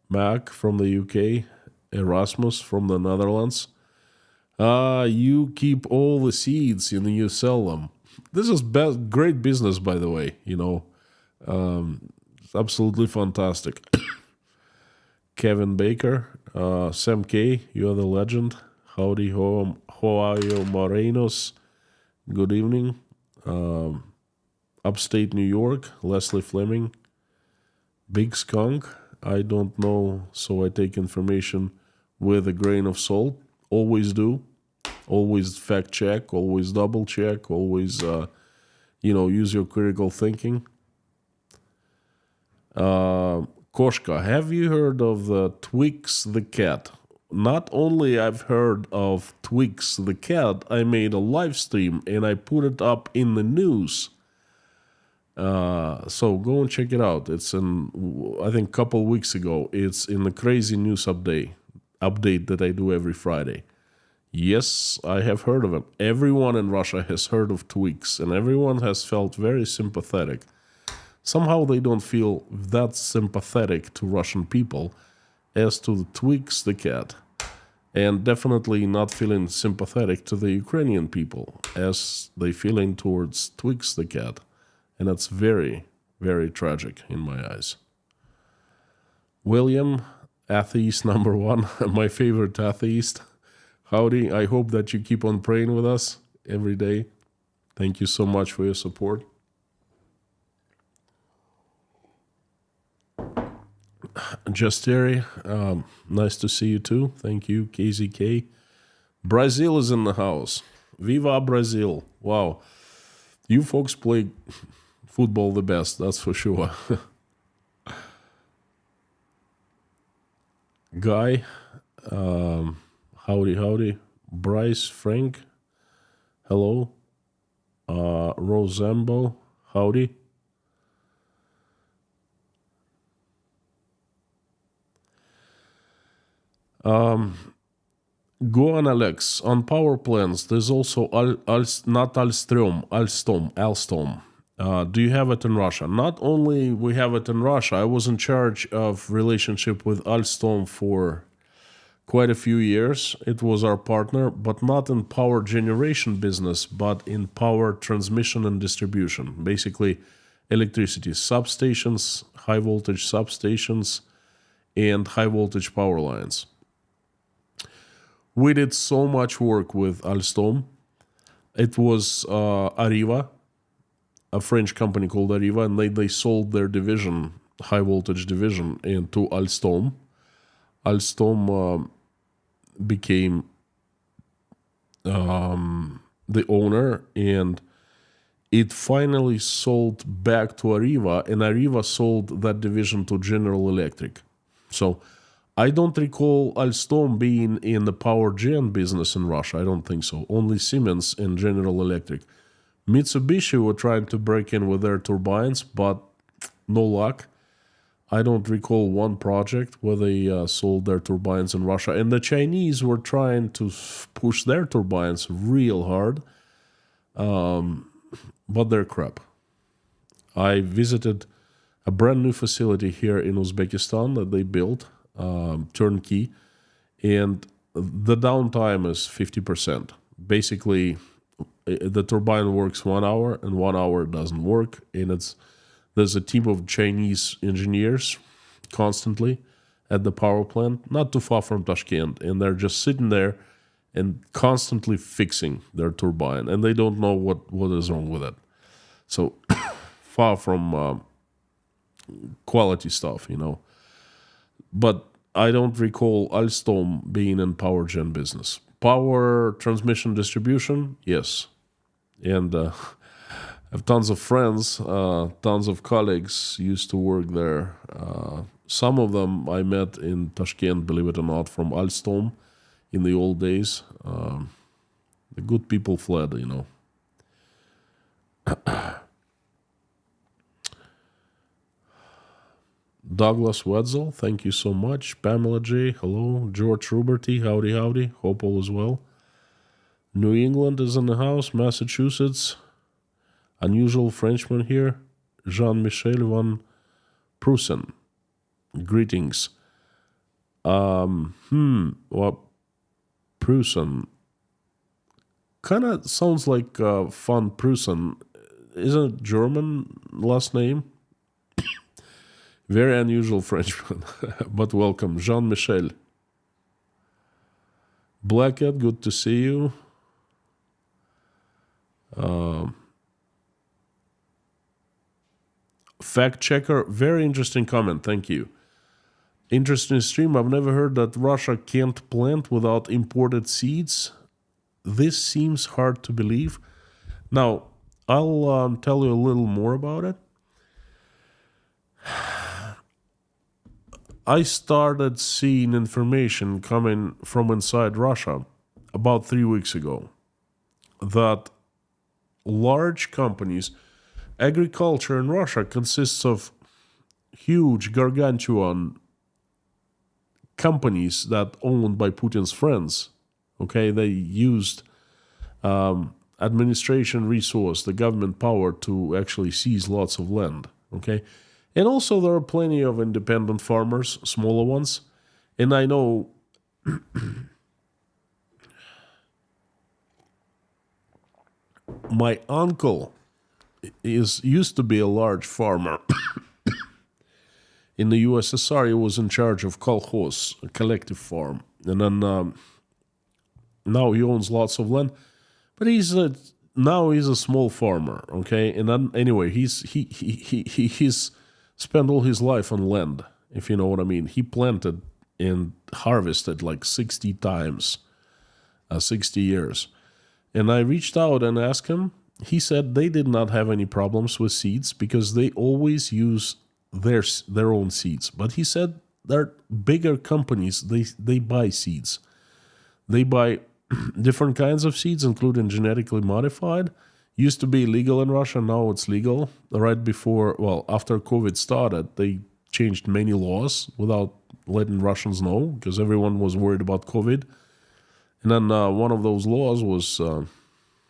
Mac from the UK, Erasmus from the Netherlands. You keep all the seeds and you sell them. This is great business, by the way, It's absolutely fantastic. Kevin Baker, Sam K, you're the legend. Howdy, Joao Morenos, good evening. Upstate New York, Leslie Fleming. Big Skunk, I don't know, so I take information with a grain of salt. Always do. Always fact check, always double check, always, use your critical thinking. Koshka, have you heard of the Twix the cat? Not only I've heard of Twix the cat, I made a live stream and I put it up in the news. So go and check it out. It's I think a couple weeks ago. It's in the crazy news update that I do every Friday. Yes, I have heard of it. Everyone in Russia has heard of Twix, and everyone has felt very sympathetic. Somehow they don't feel that sympathetic to Russian people as to the Twix the cat, and definitely not feeling sympathetic to the Ukrainian people as they feeling towards Twix the cat. And that's very, very tragic in my eyes. William, atheist number 1, my favorite atheist. Howdy, I hope that you keep on praying with us every day. Thank you so much for your support. Justeri, nice to see you too. Thank you, KZK. Brazil is in the house. Viva Brazil. Wow. You folks play football the best, that's for sure. Guy, howdy. Bryce, Frank, hello. Rosembo, howdy. Go on, Alex. On power plants, there's also not Alstom. Do you have it in Russia? Not only we have it in Russia, I was in charge of relationship with Alstom for quite a few years. It was our partner, but not in power generation business, but in power transmission and distribution. Basically, electricity substations, high voltage substations, and high voltage power lines. We did so much work with Alstom. It was Arriva, a French company called Arriva, and they sold their division, high voltage division, into Alstom. Alstom became the owner, and it finally sold back to Arriva, and Arriva sold that division to General Electric. So I don't recall Alstom being in the power gen business in Russia. I don't think so. Only Siemens and General Electric. Mitsubishi were trying to break in with their turbines, but no luck. I don't recall one project where they sold their turbines in Russia. And the Chinese were trying to push their turbines real hard, but they're crap. I visited a brand new facility here in Uzbekistan that they built, turnkey, and the downtime is 50%. Basically, the turbine works 1 hour and 1 hour doesn't work, and there's a team of Chinese engineers constantly at the power plant, not too far from Tashkent, and they're just sitting there and constantly fixing their turbine, and they don't know what is wrong with it. So far from quality stuff, But I don't recall Alstom being in power gen business. Power transmission distribution, yes. And I have tons of friends, tons of colleagues used to work there. Some of them I met in Tashkent, believe it or not, from Alstom in the old days. The good people fled, Douglas Wetzel, thank you so much. Pamela J, hello. George Ruberty, howdy. Hope all is well. New England is in the house. Massachusetts, unusual Frenchman here. Jean-Michel van Prussen, greetings. Well, Prussen kind of sounds like van Prussen. Isn't it German last name? Very unusual Frenchman, but welcome. Jean-Michel. Blackhead, good to see you. Fact checker, very interesting comment, thank you. Interesting stream, I've never heard that Russia can't plant without imported seeds. This seems hard to believe. Now, I'll tell you a little more about it. I started seeing information coming from inside Russia about 3 weeks ago that large companies, agriculture in Russia consists of huge gargantuan companies that owned by Putin's friends. Okay, they used administration resource, the government power to actually seize lots of land. Okay. And also there are plenty of independent farmers, smaller ones. And I know my uncle used to be a large farmer. In the USSR, he was in charge of kolkhoz, a collective farm. And then now he owns lots of land. But now he's a small farmer, okay? And then anyway, he's spent all his life on land, if you know what I mean. He planted and harvested like 60 times, 60 years. And I reached out and asked him, he said they did not have any problems with seeds because they always use their own seeds. But he said they're bigger companies. They buy seeds. They buy different kinds of seeds, including genetically modified. Used to be illegal in Russia. Now it's legal. Right before, well, after COVID started, they changed many laws without letting Russians know because everyone was worried about COVID. And then one of those laws was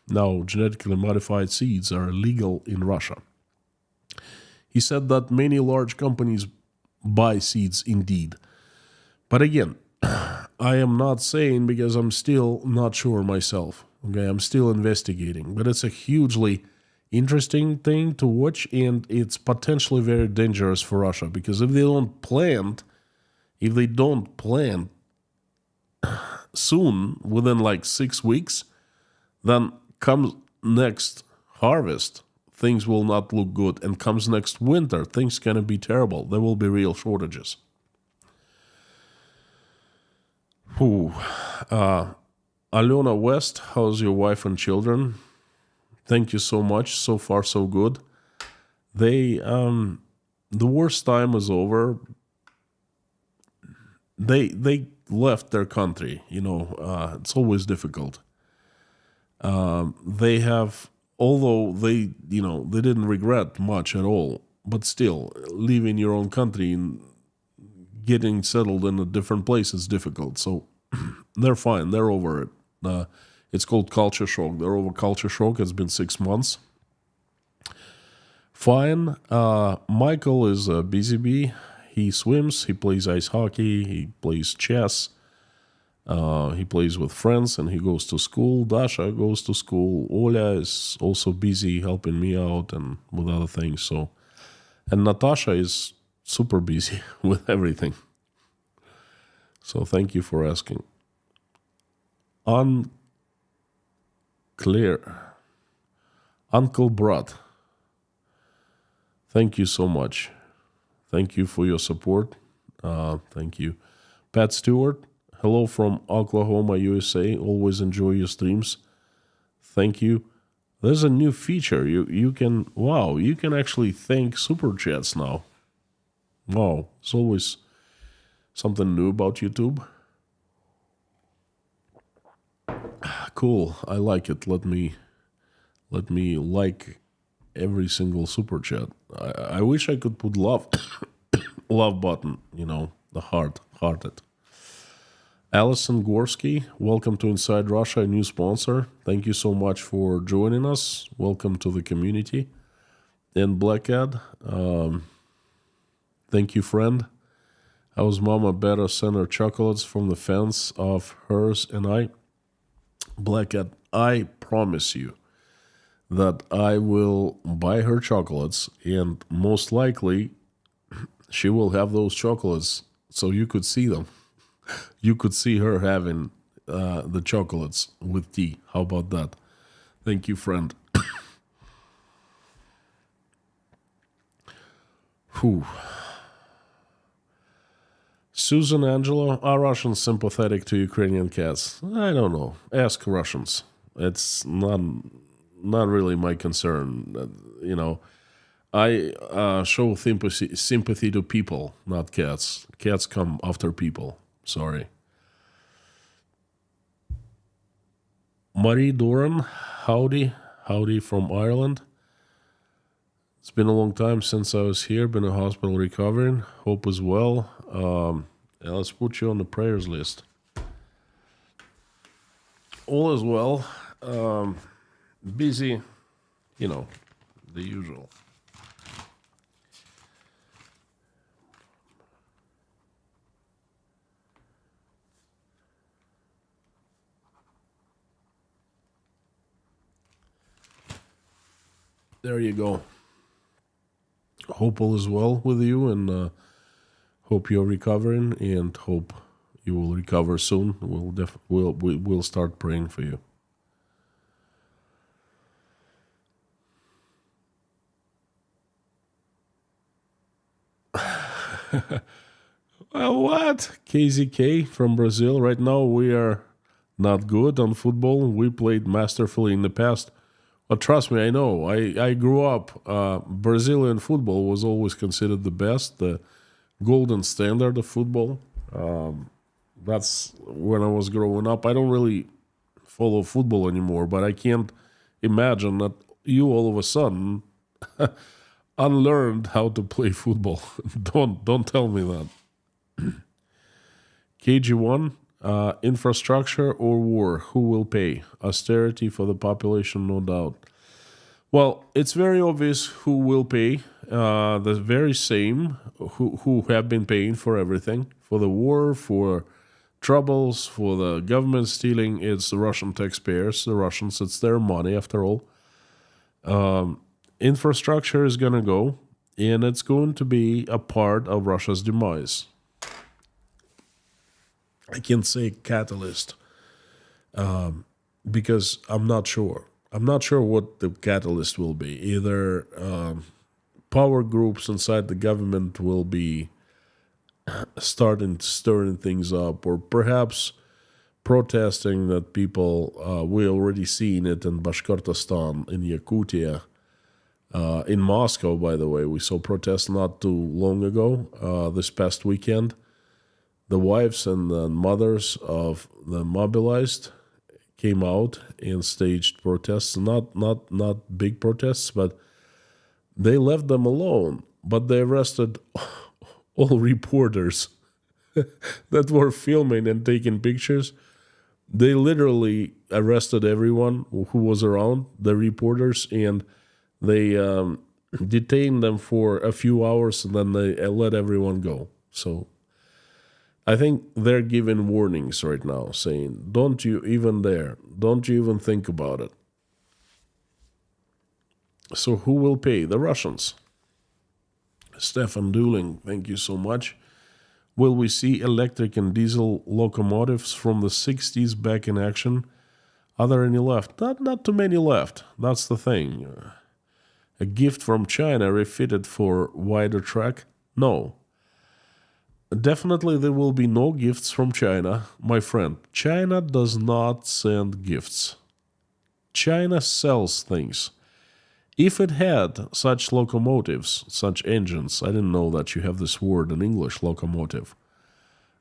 now genetically modified seeds are illegal in Russia. He said that many large companies buy seeds indeed. But again, I am not saying because I'm still not sure myself. Okay, I'm still investigating. But it's a hugely interesting thing to watch, and it's potentially very dangerous for Russia because if they don't plant soon, within like 6 weeks, then comes next harvest, things will not look good. And comes next winter, things gonna be terrible. There will be real shortages. Whew. Alona West, how's your wife and children? Thank you so much. So far, so good. They, the worst time is over. They left their country. It's always difficult. They have, although they didn't regret much at all, but still, leaving your own country and getting settled in a different place is difficult. So they're fine. They're over it. It's called culture shock. They're over culture shock. It's been 6 months. Fine. Michael is a busy bee. He swims. He plays ice hockey. He plays chess. He plays with friends and he goes to school. Dasha goes to school. Oля is also busy helping me out and with other things. So, and Natasha is super busy with everything. So thank you for asking. Uncle Brat. Thank you so much. Thank you for your support. Thank you. Pat Stewart. Hello from Oklahoma, USA. Always enjoy your streams. Thank you. There's a new feature. You can actually thank super chats now. Wow, it's always something new about YouTube. Cool. I like it. Let me like every single super chat. I wish I could put love love button, the hearted. Alison Gorski, welcome to Inside Russia, a new sponsor. Thank you so much for joining us. Welcome to the community. And Blackad, thank you, friend. How's Mama better send her chocolates from the fence of hers and I? Blackad, I promise you that I will buy her chocolates, and most likely she will have those chocolates so you could see them. You could see her having the chocolates with tea. How about that? Thank you, friend. Whew. Susan Angelo, are Russians sympathetic to Ukrainian cats? I don't know. Ask Russians. It's not really my concern. I show sympathy to people, not cats. Cats come after people. Sorry. Marie Doran, howdy from Ireland. It's been a long time since I was here. Been in hospital recovering. Hope as well. Let's put you on the prayers list. All is well. Busy, the usual. There you go. Hope all is well with you, and hope you're recovering, and hope you will recover soon. We'll start praying for you. Well, what? KZK from Brazil. Right now we are not good on football. We played masterfully in the past. But trust me, I know. I grew up. Brazilian football was always considered the best, the golden standard of football. That's when I was growing up. I don't really follow football anymore, but I can't imagine that you all of a sudden unlearned how to play football. Don't tell me that. KG1, infrastructure or war? Who will pay? Austerity for the population, no doubt. Well, it's very obvious who will pay. The very same who have been paying for everything, for the war, for troubles, for the government stealing. It's the Russian taxpayers, the Russians. It's their money after all. Infrastructure is going to go, and it's going to be a part of Russia's demise. I can't say catalyst because I'm not sure. I'm not sure what the catalyst will be. Either power groups inside the government will be stirring things up, or perhaps protesting that people, we already seen it in Bashkortostan, in Yakutia, in Moscow, by the way. We saw protests not too long ago, this past weekend. The wives and the mothers of the mobilized came out and staged protests, not big protests, but they left them alone. But they arrested all reporters that were filming and taking pictures. They literally arrested everyone who was around, the reporters, and they detained them for a few hours, and then they let everyone go. So I think they're giving warnings right now, saying, don't you even dare, don't you even think about it. So who will pay? The Russians. Stefan Dooling, thank you so much. Will we see electric and diesel locomotives from the 60s back in action? Are there any left? Not too many left. That's the thing. A gift from China refitted for wider track? No. Definitely there will be no gifts from China. My friend, China does not send gifts. China sells things. If it had such locomotives, such engines, I didn't know that you have this word in English, locomotive,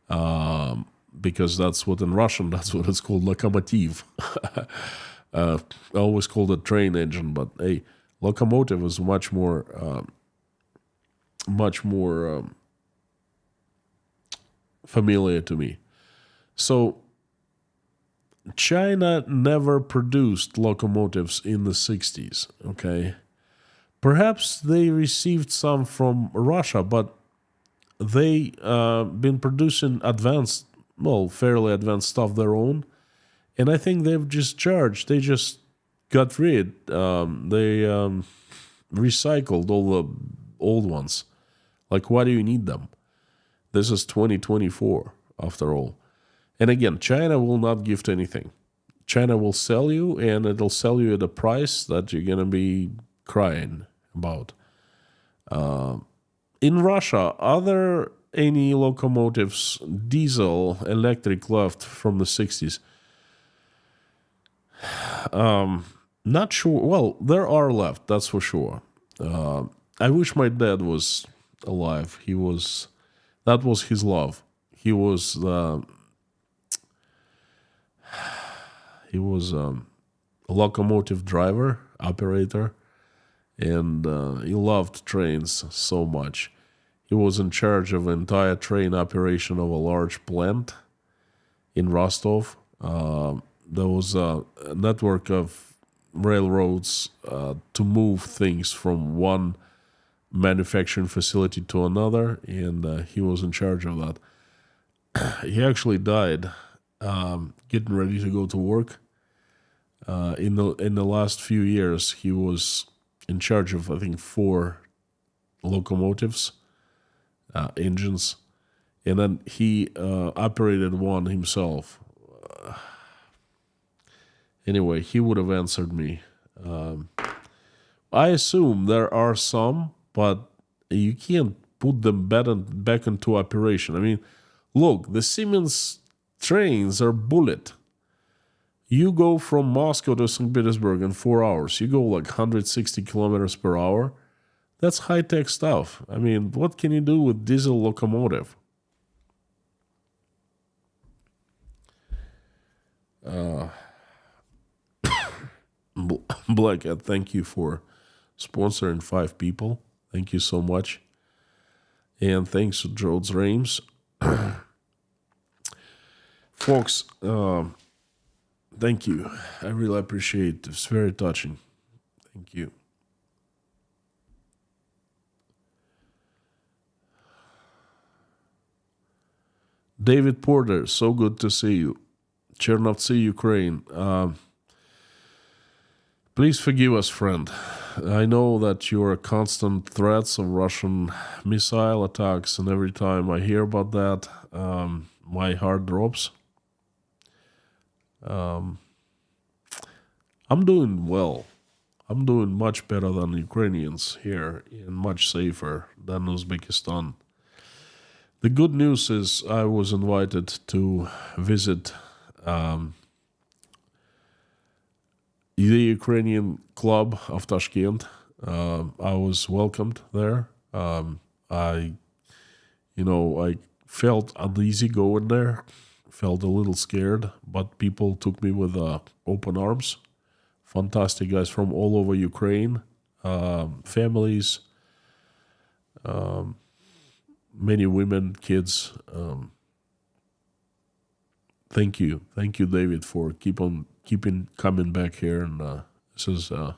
because that's what in Russian, that's what it's called, lokomotiv. I always called it train engine, but hey, locomotive is much more familiar to me. So China never produced locomotives in the 60s, okay? Perhaps they received some from Russia, but they been producing fairly advanced stuff their own, and I think they've just charged. They just got rid. They recycled all the old ones. Like, why do you need them? This is 2024, after all. And again, China will not gift anything. China will sell you, and it'll sell you at a price that you're going to be crying about. In Russia, are there any locomotives, diesel, electric, left from the 60s? Not sure. Well, there are left, that's for sure. I wish my dad was alive. That was his love. He was a locomotive driver, operator, and he loved trains so much. He was in charge of entire train operation of a large plant in Rostov. There was a network of railroads to move things from one manufacturing facility to another, and he was in charge of that. He actually died getting ready to go to work. In the last few years, he was in charge of, I think, 4 locomotives, engines, and then he operated one himself. Anyway, he would have answered me. I assume there are some, but you can't put them back into operation. I mean, look, the Siemens trains are bullet. You go from Moscow to St. Petersburg in 4 hours. You go like 160 kilometers per hour. That's high-tech stuff. I mean, what can you do with diesel locomotive? Black Cat, thank you for sponsoring 5 people. Thank you so much. And thanks to Jodes Rames. Folks, thank you. I really appreciate it. It's very touching. Thank you. David Porter, so good to see you. Chernovtsi, Ukraine. Please forgive us, friend. I know that you're constant threats of Russian missile attacks, and every time I hear about that, my heart drops. I'm doing well. I'm doing much better than Ukrainians here and much safer than Uzbekistan. The good news is I was invited to visit the Ukrainian club of Tashkent. I was welcomed there. I felt uneasy going there, felt a little scared, but people took me with open arms. Fantastic guys from all over Ukraine, families, many women, kids. Thank you, David, for keeping coming back here, and this is a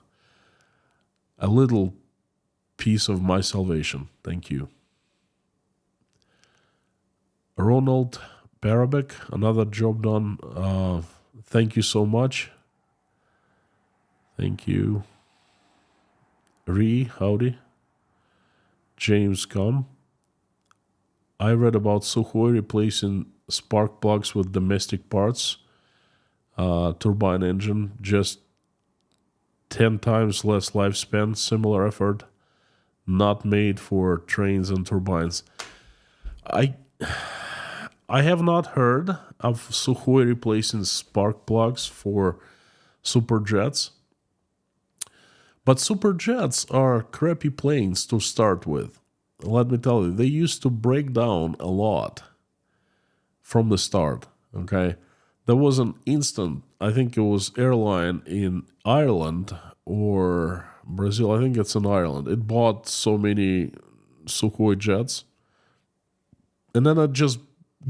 little piece of my salvation. Thank you. Ronald Parabek, another job done. Thank you so much. Thank you. Howdy. James Com. I read about Sukhoi replacing spark plugs with domestic parts. Turbine engine, just 10 times less lifespan, similar effort, not made for trains and turbines. I have not heard of Sukhoi replacing spark plugs for superjets. But superjets are crappy planes to start with. Let me tell you, they used to break down a lot from the start, okay? There was an instant, I think it was airline in Ireland or Brazil, I think it's in Ireland. It bought so many Sukhoi jets, and then it just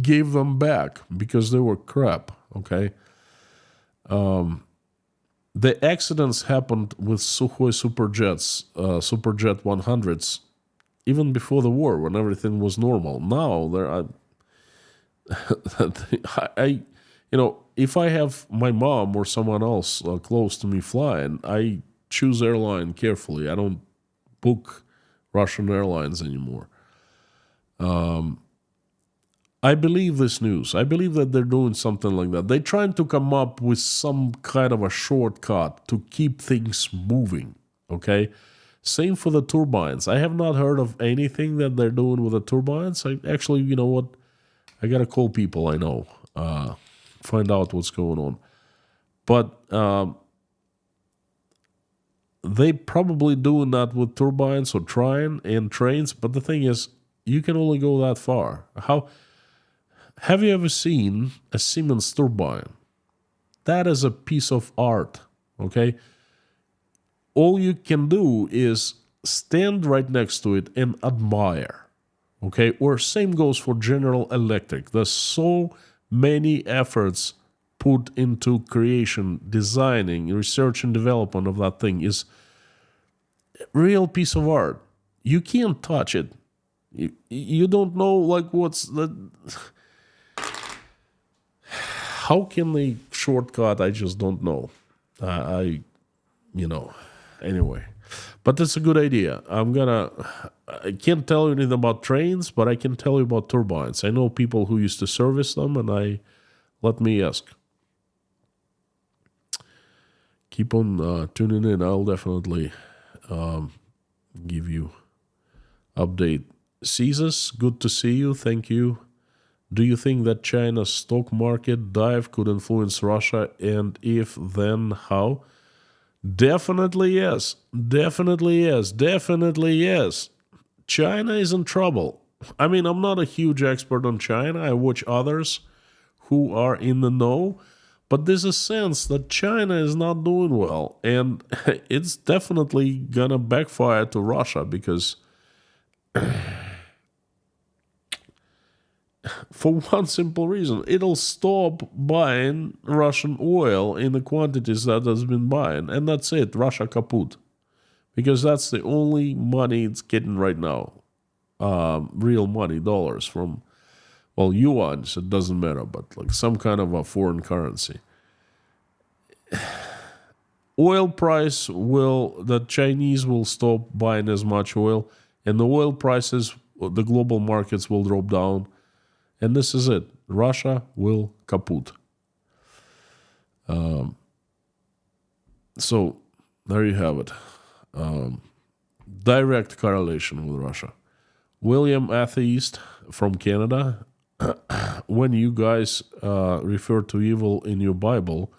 gave them back because they were crap, okay? The accidents happened with Sukhoi superjets, Superjet 100s, even before the war when everything was normal. Now there are, if I have my mom or someone else close to me flying, I choose airline carefully. I don't book Russian airlines anymore. I believe this news. I believe that they're doing something like that. They're trying to come up with some kind of a shortcut to keep things moving, okay? Same for the turbines. I have not heard of anything that they're doing with the turbines. I actually, you know what? I got to call people I know, find out what's going on. But they probably doing that with turbines or trying and trains. But the thing is, you can only go that far. Have you ever seen a Siemens turbine? That is a piece of art, okay? All you can do is stand right next to it and admire, okay? Or same goes for General Electric. There's so many efforts put into creation, designing, research and development of that thing is a real piece of art. You can't touch it. You don't know, like, what's the... How can they shortcut? I just don't know. Anyway. But it's a good idea. I can't tell you anything about trains, but I can tell you about turbines. I know people who used to service them, and let me ask. Keep on tuning in. I'll definitely give you update. Caesars, good to see you. Thank you. Do you think that China's stock market dive could influence Russia? And if then, how? Definitely yes. Definitely yes. Definitely yes. China is in trouble. I mean, I'm not a huge expert on China. I watch others who are in the know, but there's a sense that China is not doing well. And it's definitely gonna backfire to Russia because, for one simple reason, it'll stop buying Russian oil in the quantities that has been buying. And that's it, Russia kaput. Because that's the only money it's getting right now. Real money, dollars from, well, yuans, it doesn't matter, but like some kind of a foreign currency. Oil price the Chinese will stop buying as much oil, and the oil prices, the global markets will drop down, and this is it. Russia will kaput. So there you have it. Direct correlation with Russia. William Atheist from Canada. When you guys refer to evil in your Bible,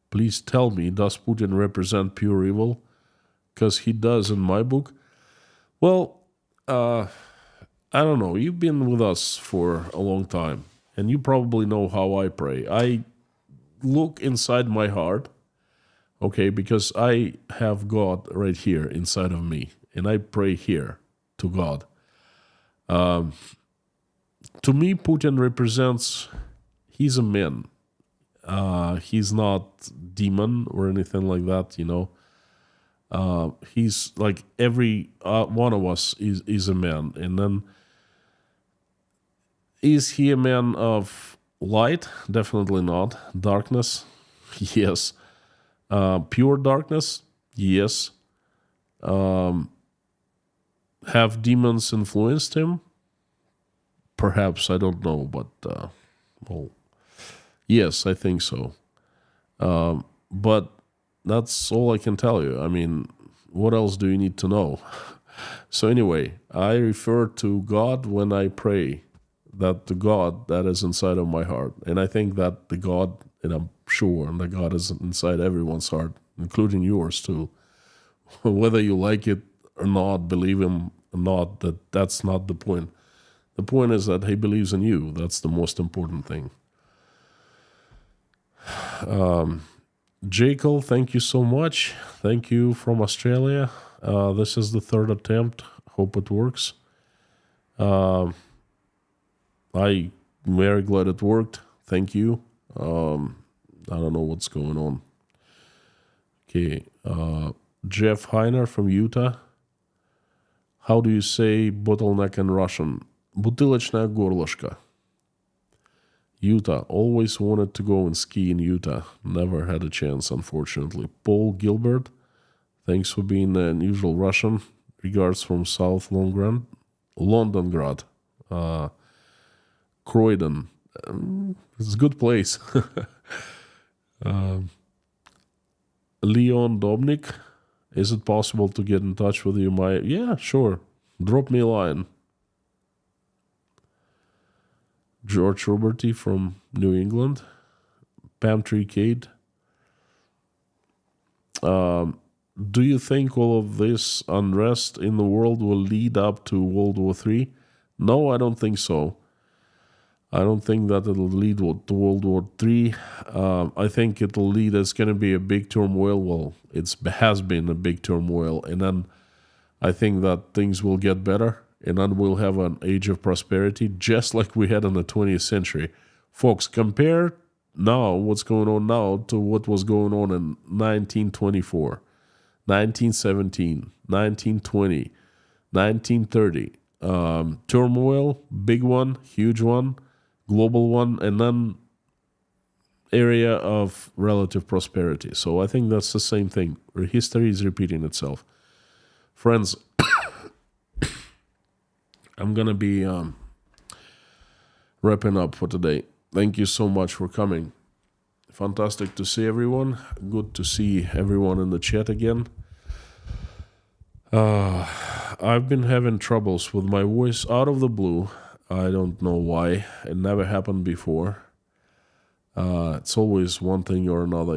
please tell me, does Putin represent pure evil? Because he does in my book. Well, I don't know. You've been with us for a long time, and you probably know how I pray. I look inside my heart, okay, because I have God right here inside of me, and I pray here to God. To me, Putin represents, he's a man. He's not demon or anything like that, you know. He's like every one of us is a man. And then, is he a man of light? Definitely not. Darkness? Yes. Pure darkness? Yes. Have demons influenced him? Perhaps, I don't know, but well, yes, I think so. But that's all I can tell you. I mean, what else do you need to know? So anyway, I refer to God when I pray, that the God that is inside of my heart. And I think that the God, and I'm sure the God is inside everyone's heart, including yours too. Whether you like it or not, believe him or not, that's not the point. The point is that he believes in you. That's the most important thing. Jekyll, thank you so much. Thank you from Australia. This is the third attempt. Hope it works. I'm very glad it worked. Thank you. I don't know what's going on. Okay. Jeff Heiner from Utah. How do you say bottleneck in Russian? Бутылочное горлышко. Utah. Always wanted to go and ski in Utah. Never had a chance, unfortunately. Paul Gilbert. Thanks for being an unusual Russian. Regards from South Londongrad. Croydon. It's a good place. Leon Dobnik. Is it possible to get in touch with you? Yeah, sure. Drop me a line. George Roberty from New England. Pamtree Kate. Do you think all of this unrest in the world will lead up to World War III? No, I don't think so. I don't think that it'll lead to World War III. I think it'll lead, it's going to be a big turmoil. Well, it has been a big turmoil. And then I think that things will get better. And then we'll have an age of prosperity, just like we had in the 20th century. Folks, compare now, what's going on now, to what was going on in 1924, 1917, 1920, 1930. Turmoil, big one, huge one, global one, and then area of relative prosperity. So I think that's the same thing. History is repeating itself. Friends, I'm going to be wrapping up for today. Thank you so much for coming. Fantastic to see everyone. Good to see everyone in the chat again. I've been having troubles with my voice out of the blue. I don't know why. It never happened before. It's always one thing or another,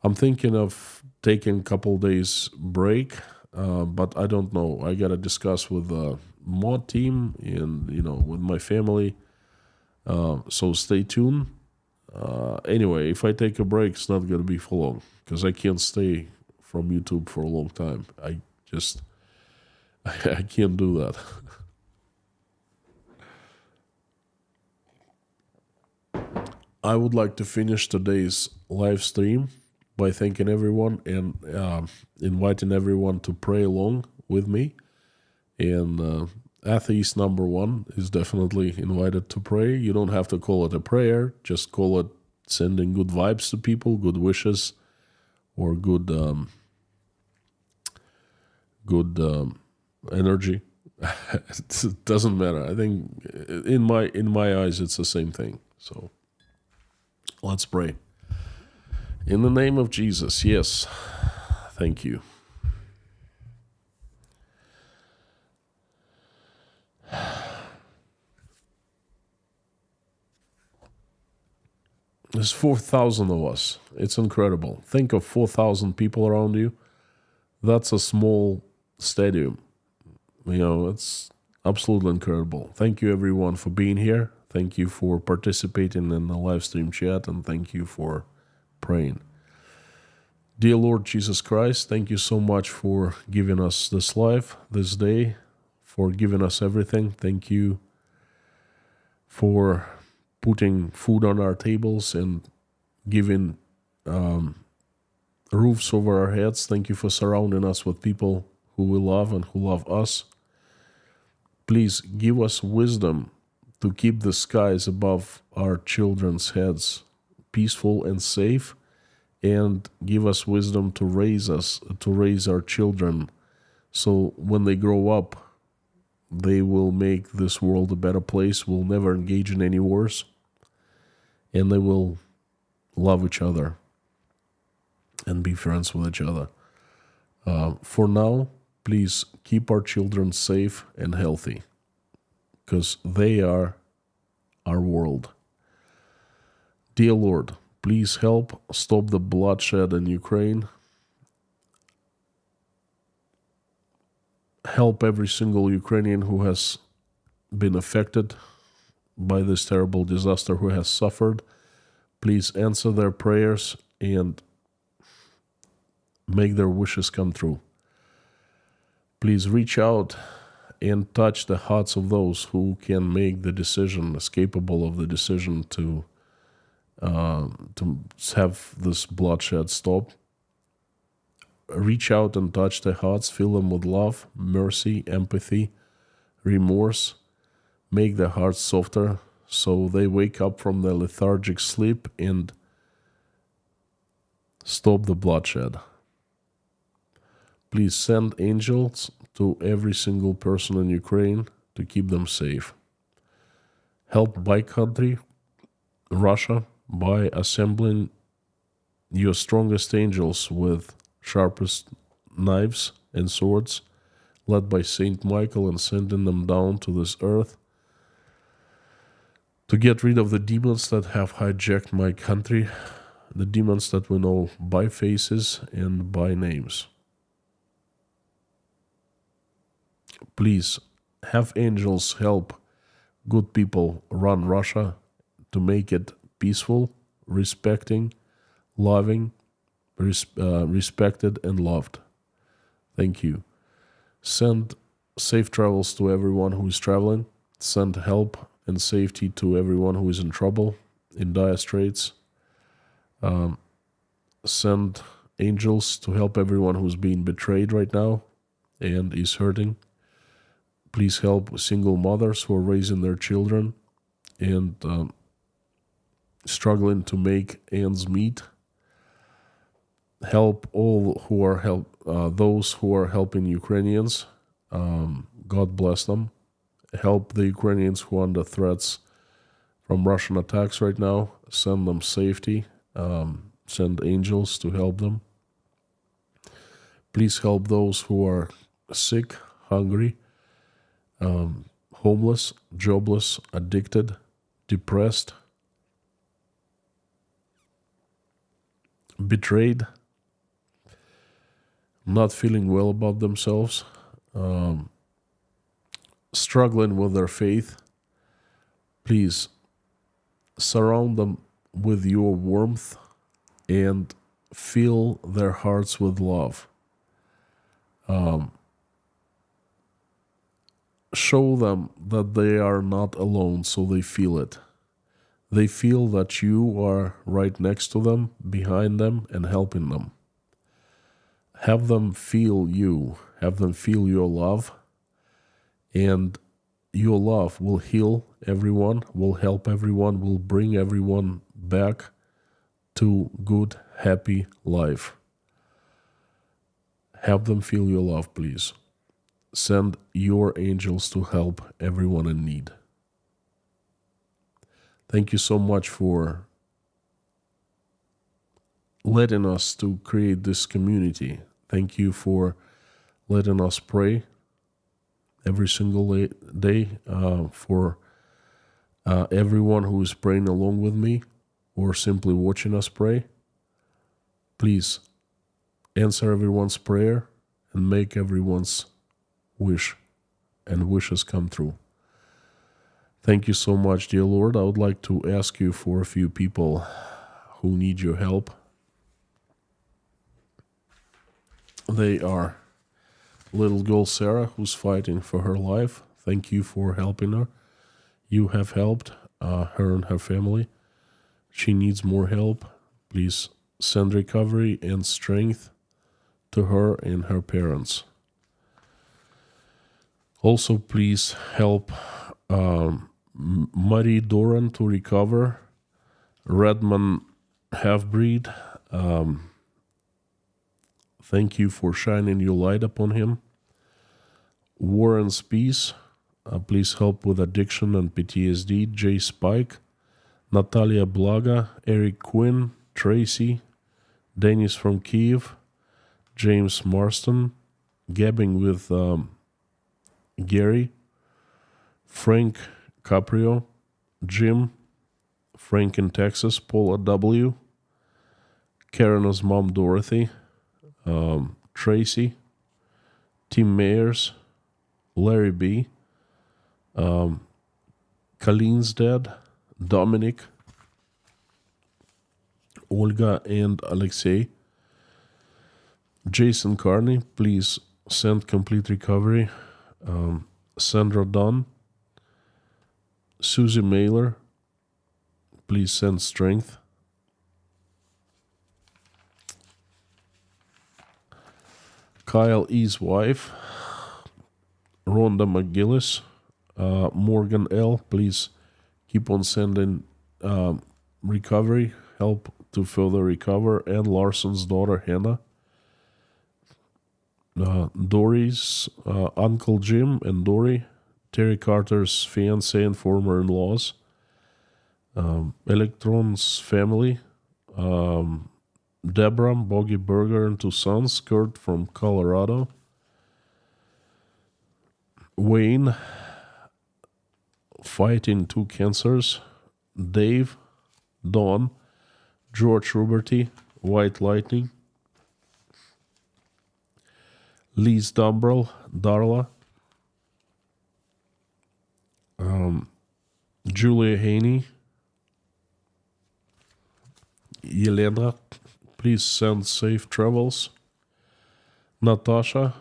I'm thinking of taking a couple days break, but I don't know. I gotta discuss with the mod team and with my family. So stay tuned. Anyway, if I take a break, it's not gonna be for long because I can't stay from YouTube for a long time. I just I can't do that. I would like to finish today's live stream by thanking everyone and inviting everyone to pray along with me. And atheist number one is definitely invited to pray. You don't have to call it a prayer, just call it sending good vibes to people, good wishes, or good energy. It doesn't matter. I think in my eyes, it's the same thing. So let's pray. In the name of Jesus, yes. Thank you. There's 4,000 of us. It's incredible. Think of 4,000 people around you. That's a small stadium. It's absolutely incredible. Thank you, everyone, for being here. Thank you for participating in the live stream chat, and thank you for praying. Dear Lord Jesus Christ, thank you so much for giving us this life, this day, for giving us everything. Thank you for putting food on our tables and giving roofs over our heads. Thank you for surrounding us with people who we love and who love us. Please give us wisdom to keep the skies above our children's heads peaceful and safe, and give us wisdom to raise our children, so when they grow up, they will make this world a better place, will never engage in any wars, and they will love each other and be friends with each other. For now, please keep our children safe and healthy, because they are our world. Dear Lord, please help stop the bloodshed in Ukraine. Help every single Ukrainian who has been affected by this terrible disaster, who has suffered. Please answer their prayers and make their wishes come true. Please reach out and touch the hearts of those who can make the decision, is capable of the decision to have this bloodshed stop. Reach out and touch their hearts, fill them with love, mercy, empathy, remorse. Make their hearts softer so they wake up from their lethargic sleep and stop the bloodshed. Please send angels to every single person in Ukraine to keep them safe. Help my country, Russia, by assembling your strongest angels with sharpest knives and swords, led by Saint Michael, and sending them down to this earth to get rid of the demons that have hijacked my country, the demons that we know by faces and by names. Please have angels help good people run Russia to make it peaceful, respecting, loving, respected and loved. Thank you. Send safe travels to everyone who is traveling. Send help and safety to everyone who is in trouble, in dire straits. Send angels to help everyone who's being betrayed right now and is hurting. Please help single mothers who are raising their children and struggling to make ends meet. Help all who are those who are helping Ukrainians. God bless them. Help the Ukrainians who are under threats from Russian attacks right now. Send them safety. Send angels to help them. Please help those who are sick, hungry, homeless, jobless, addicted, depressed, betrayed, not feeling well about themselves, struggling with their faith. Please surround them with your warmth and fill their hearts with love. Show them that they are not alone, so they feel it. They feel that you are right next to them, behind them, and helping them. Have them feel you. Have them feel your love. And your love will heal everyone, will help everyone, will bring everyone back to good, happy life. Have them feel your love, please. Send your angels to help everyone in need. Thank you so much for letting us to create this community. Thank you for letting us pray every single day for everyone who is praying along with me or simply watching us pray. Please answer everyone's prayer and make everyone's wish and wishes come true. Thank you so much, dear Lord. I would like to ask you for a few people who need your help. They are little girl Sarah, who's fighting for her life. Thank you for helping her. You have helped her and her family. She needs more help. Please send recovery and strength to her and her parents. Also, please help Marie Doran to recover. Redman half-breed. Thank you for shining your light upon him. Warren Spees, please help with addiction and PTSD. Jay Spike, Natalia Blaga, Eric Quinn, Tracy, Dennis from Kiev, James Marston, gabbing with Gary, Frank Caprio, Jim, Frank in Texas, Paula W, Karen's mom Dorothy, Tracy, Tim Mayers, Larry B, Colleen's dad, Dominic, Olga and Alexei, Jason Carney, please send complete recovery. Sandra Dunn, Susie Mailer, please send strength. Kyle E.'s wife, Rhonda McGillis, Morgan L., please keep on sending recovery, help to further recover, and Larson's daughter, Hannah. Dory's Uncle Jim and Dory, Terry Carter's fiancé and former in-laws, Electron's family, Deborah, Boggy Burger and two sons, Kurt from Colorado, Wayne, fighting two cancers, Dave, Dawn, George Ruberty, White Lightning, Lise Dumbrell, Darla, Julia Haney, Yelena, please send safe travels, Natasha,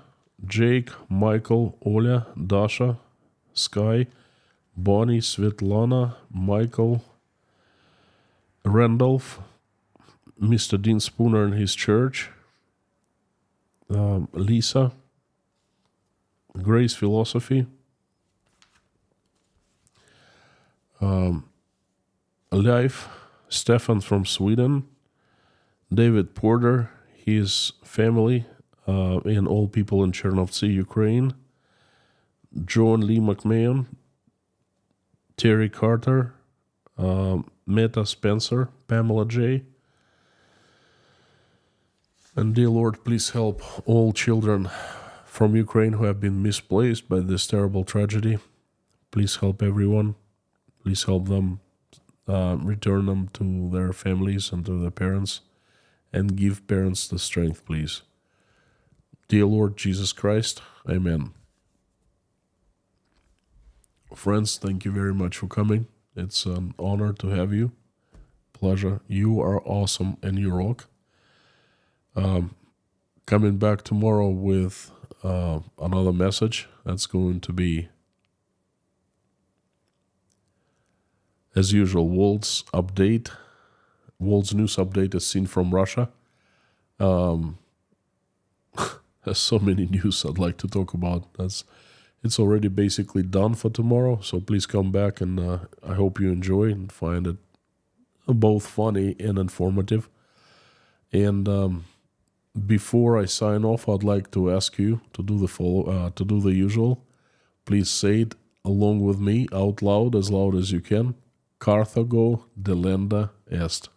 Jake, Michael, Oля, Dasha, Sky, Bonnie, Svetlana, Michael, Randolph, Mr. Dean Spooner and his church, Lisa, Grace Philosophy, Leif, Stefan from Sweden, David Porter, his family, and all people in Chernovtsi, Ukraine, John Lee McMahon, Terry Carter, Meta Spencer, Pamela J. And dear Lord, please help all children from Ukraine who have been misplaced by this terrible tragedy. Please help everyone. Please help them, return them to their families and to their parents, and give parents the strength, please. Dear Lord Jesus Christ, Amen. Friends, thank you very much for coming. It's an honor to have you. Pleasure. You are awesome and you rock. Coming back tomorrow with another message that's going to be, as usual, world's news update as seen from Russia. There's so many news I'd like to talk about. It's already basically done for tomorrow, so please come back, and I hope you enjoy and find it both funny and informative. And before I sign off, I'd like to ask you to do the usual. Please say it along with me out loud as you can. Carthago delenda est.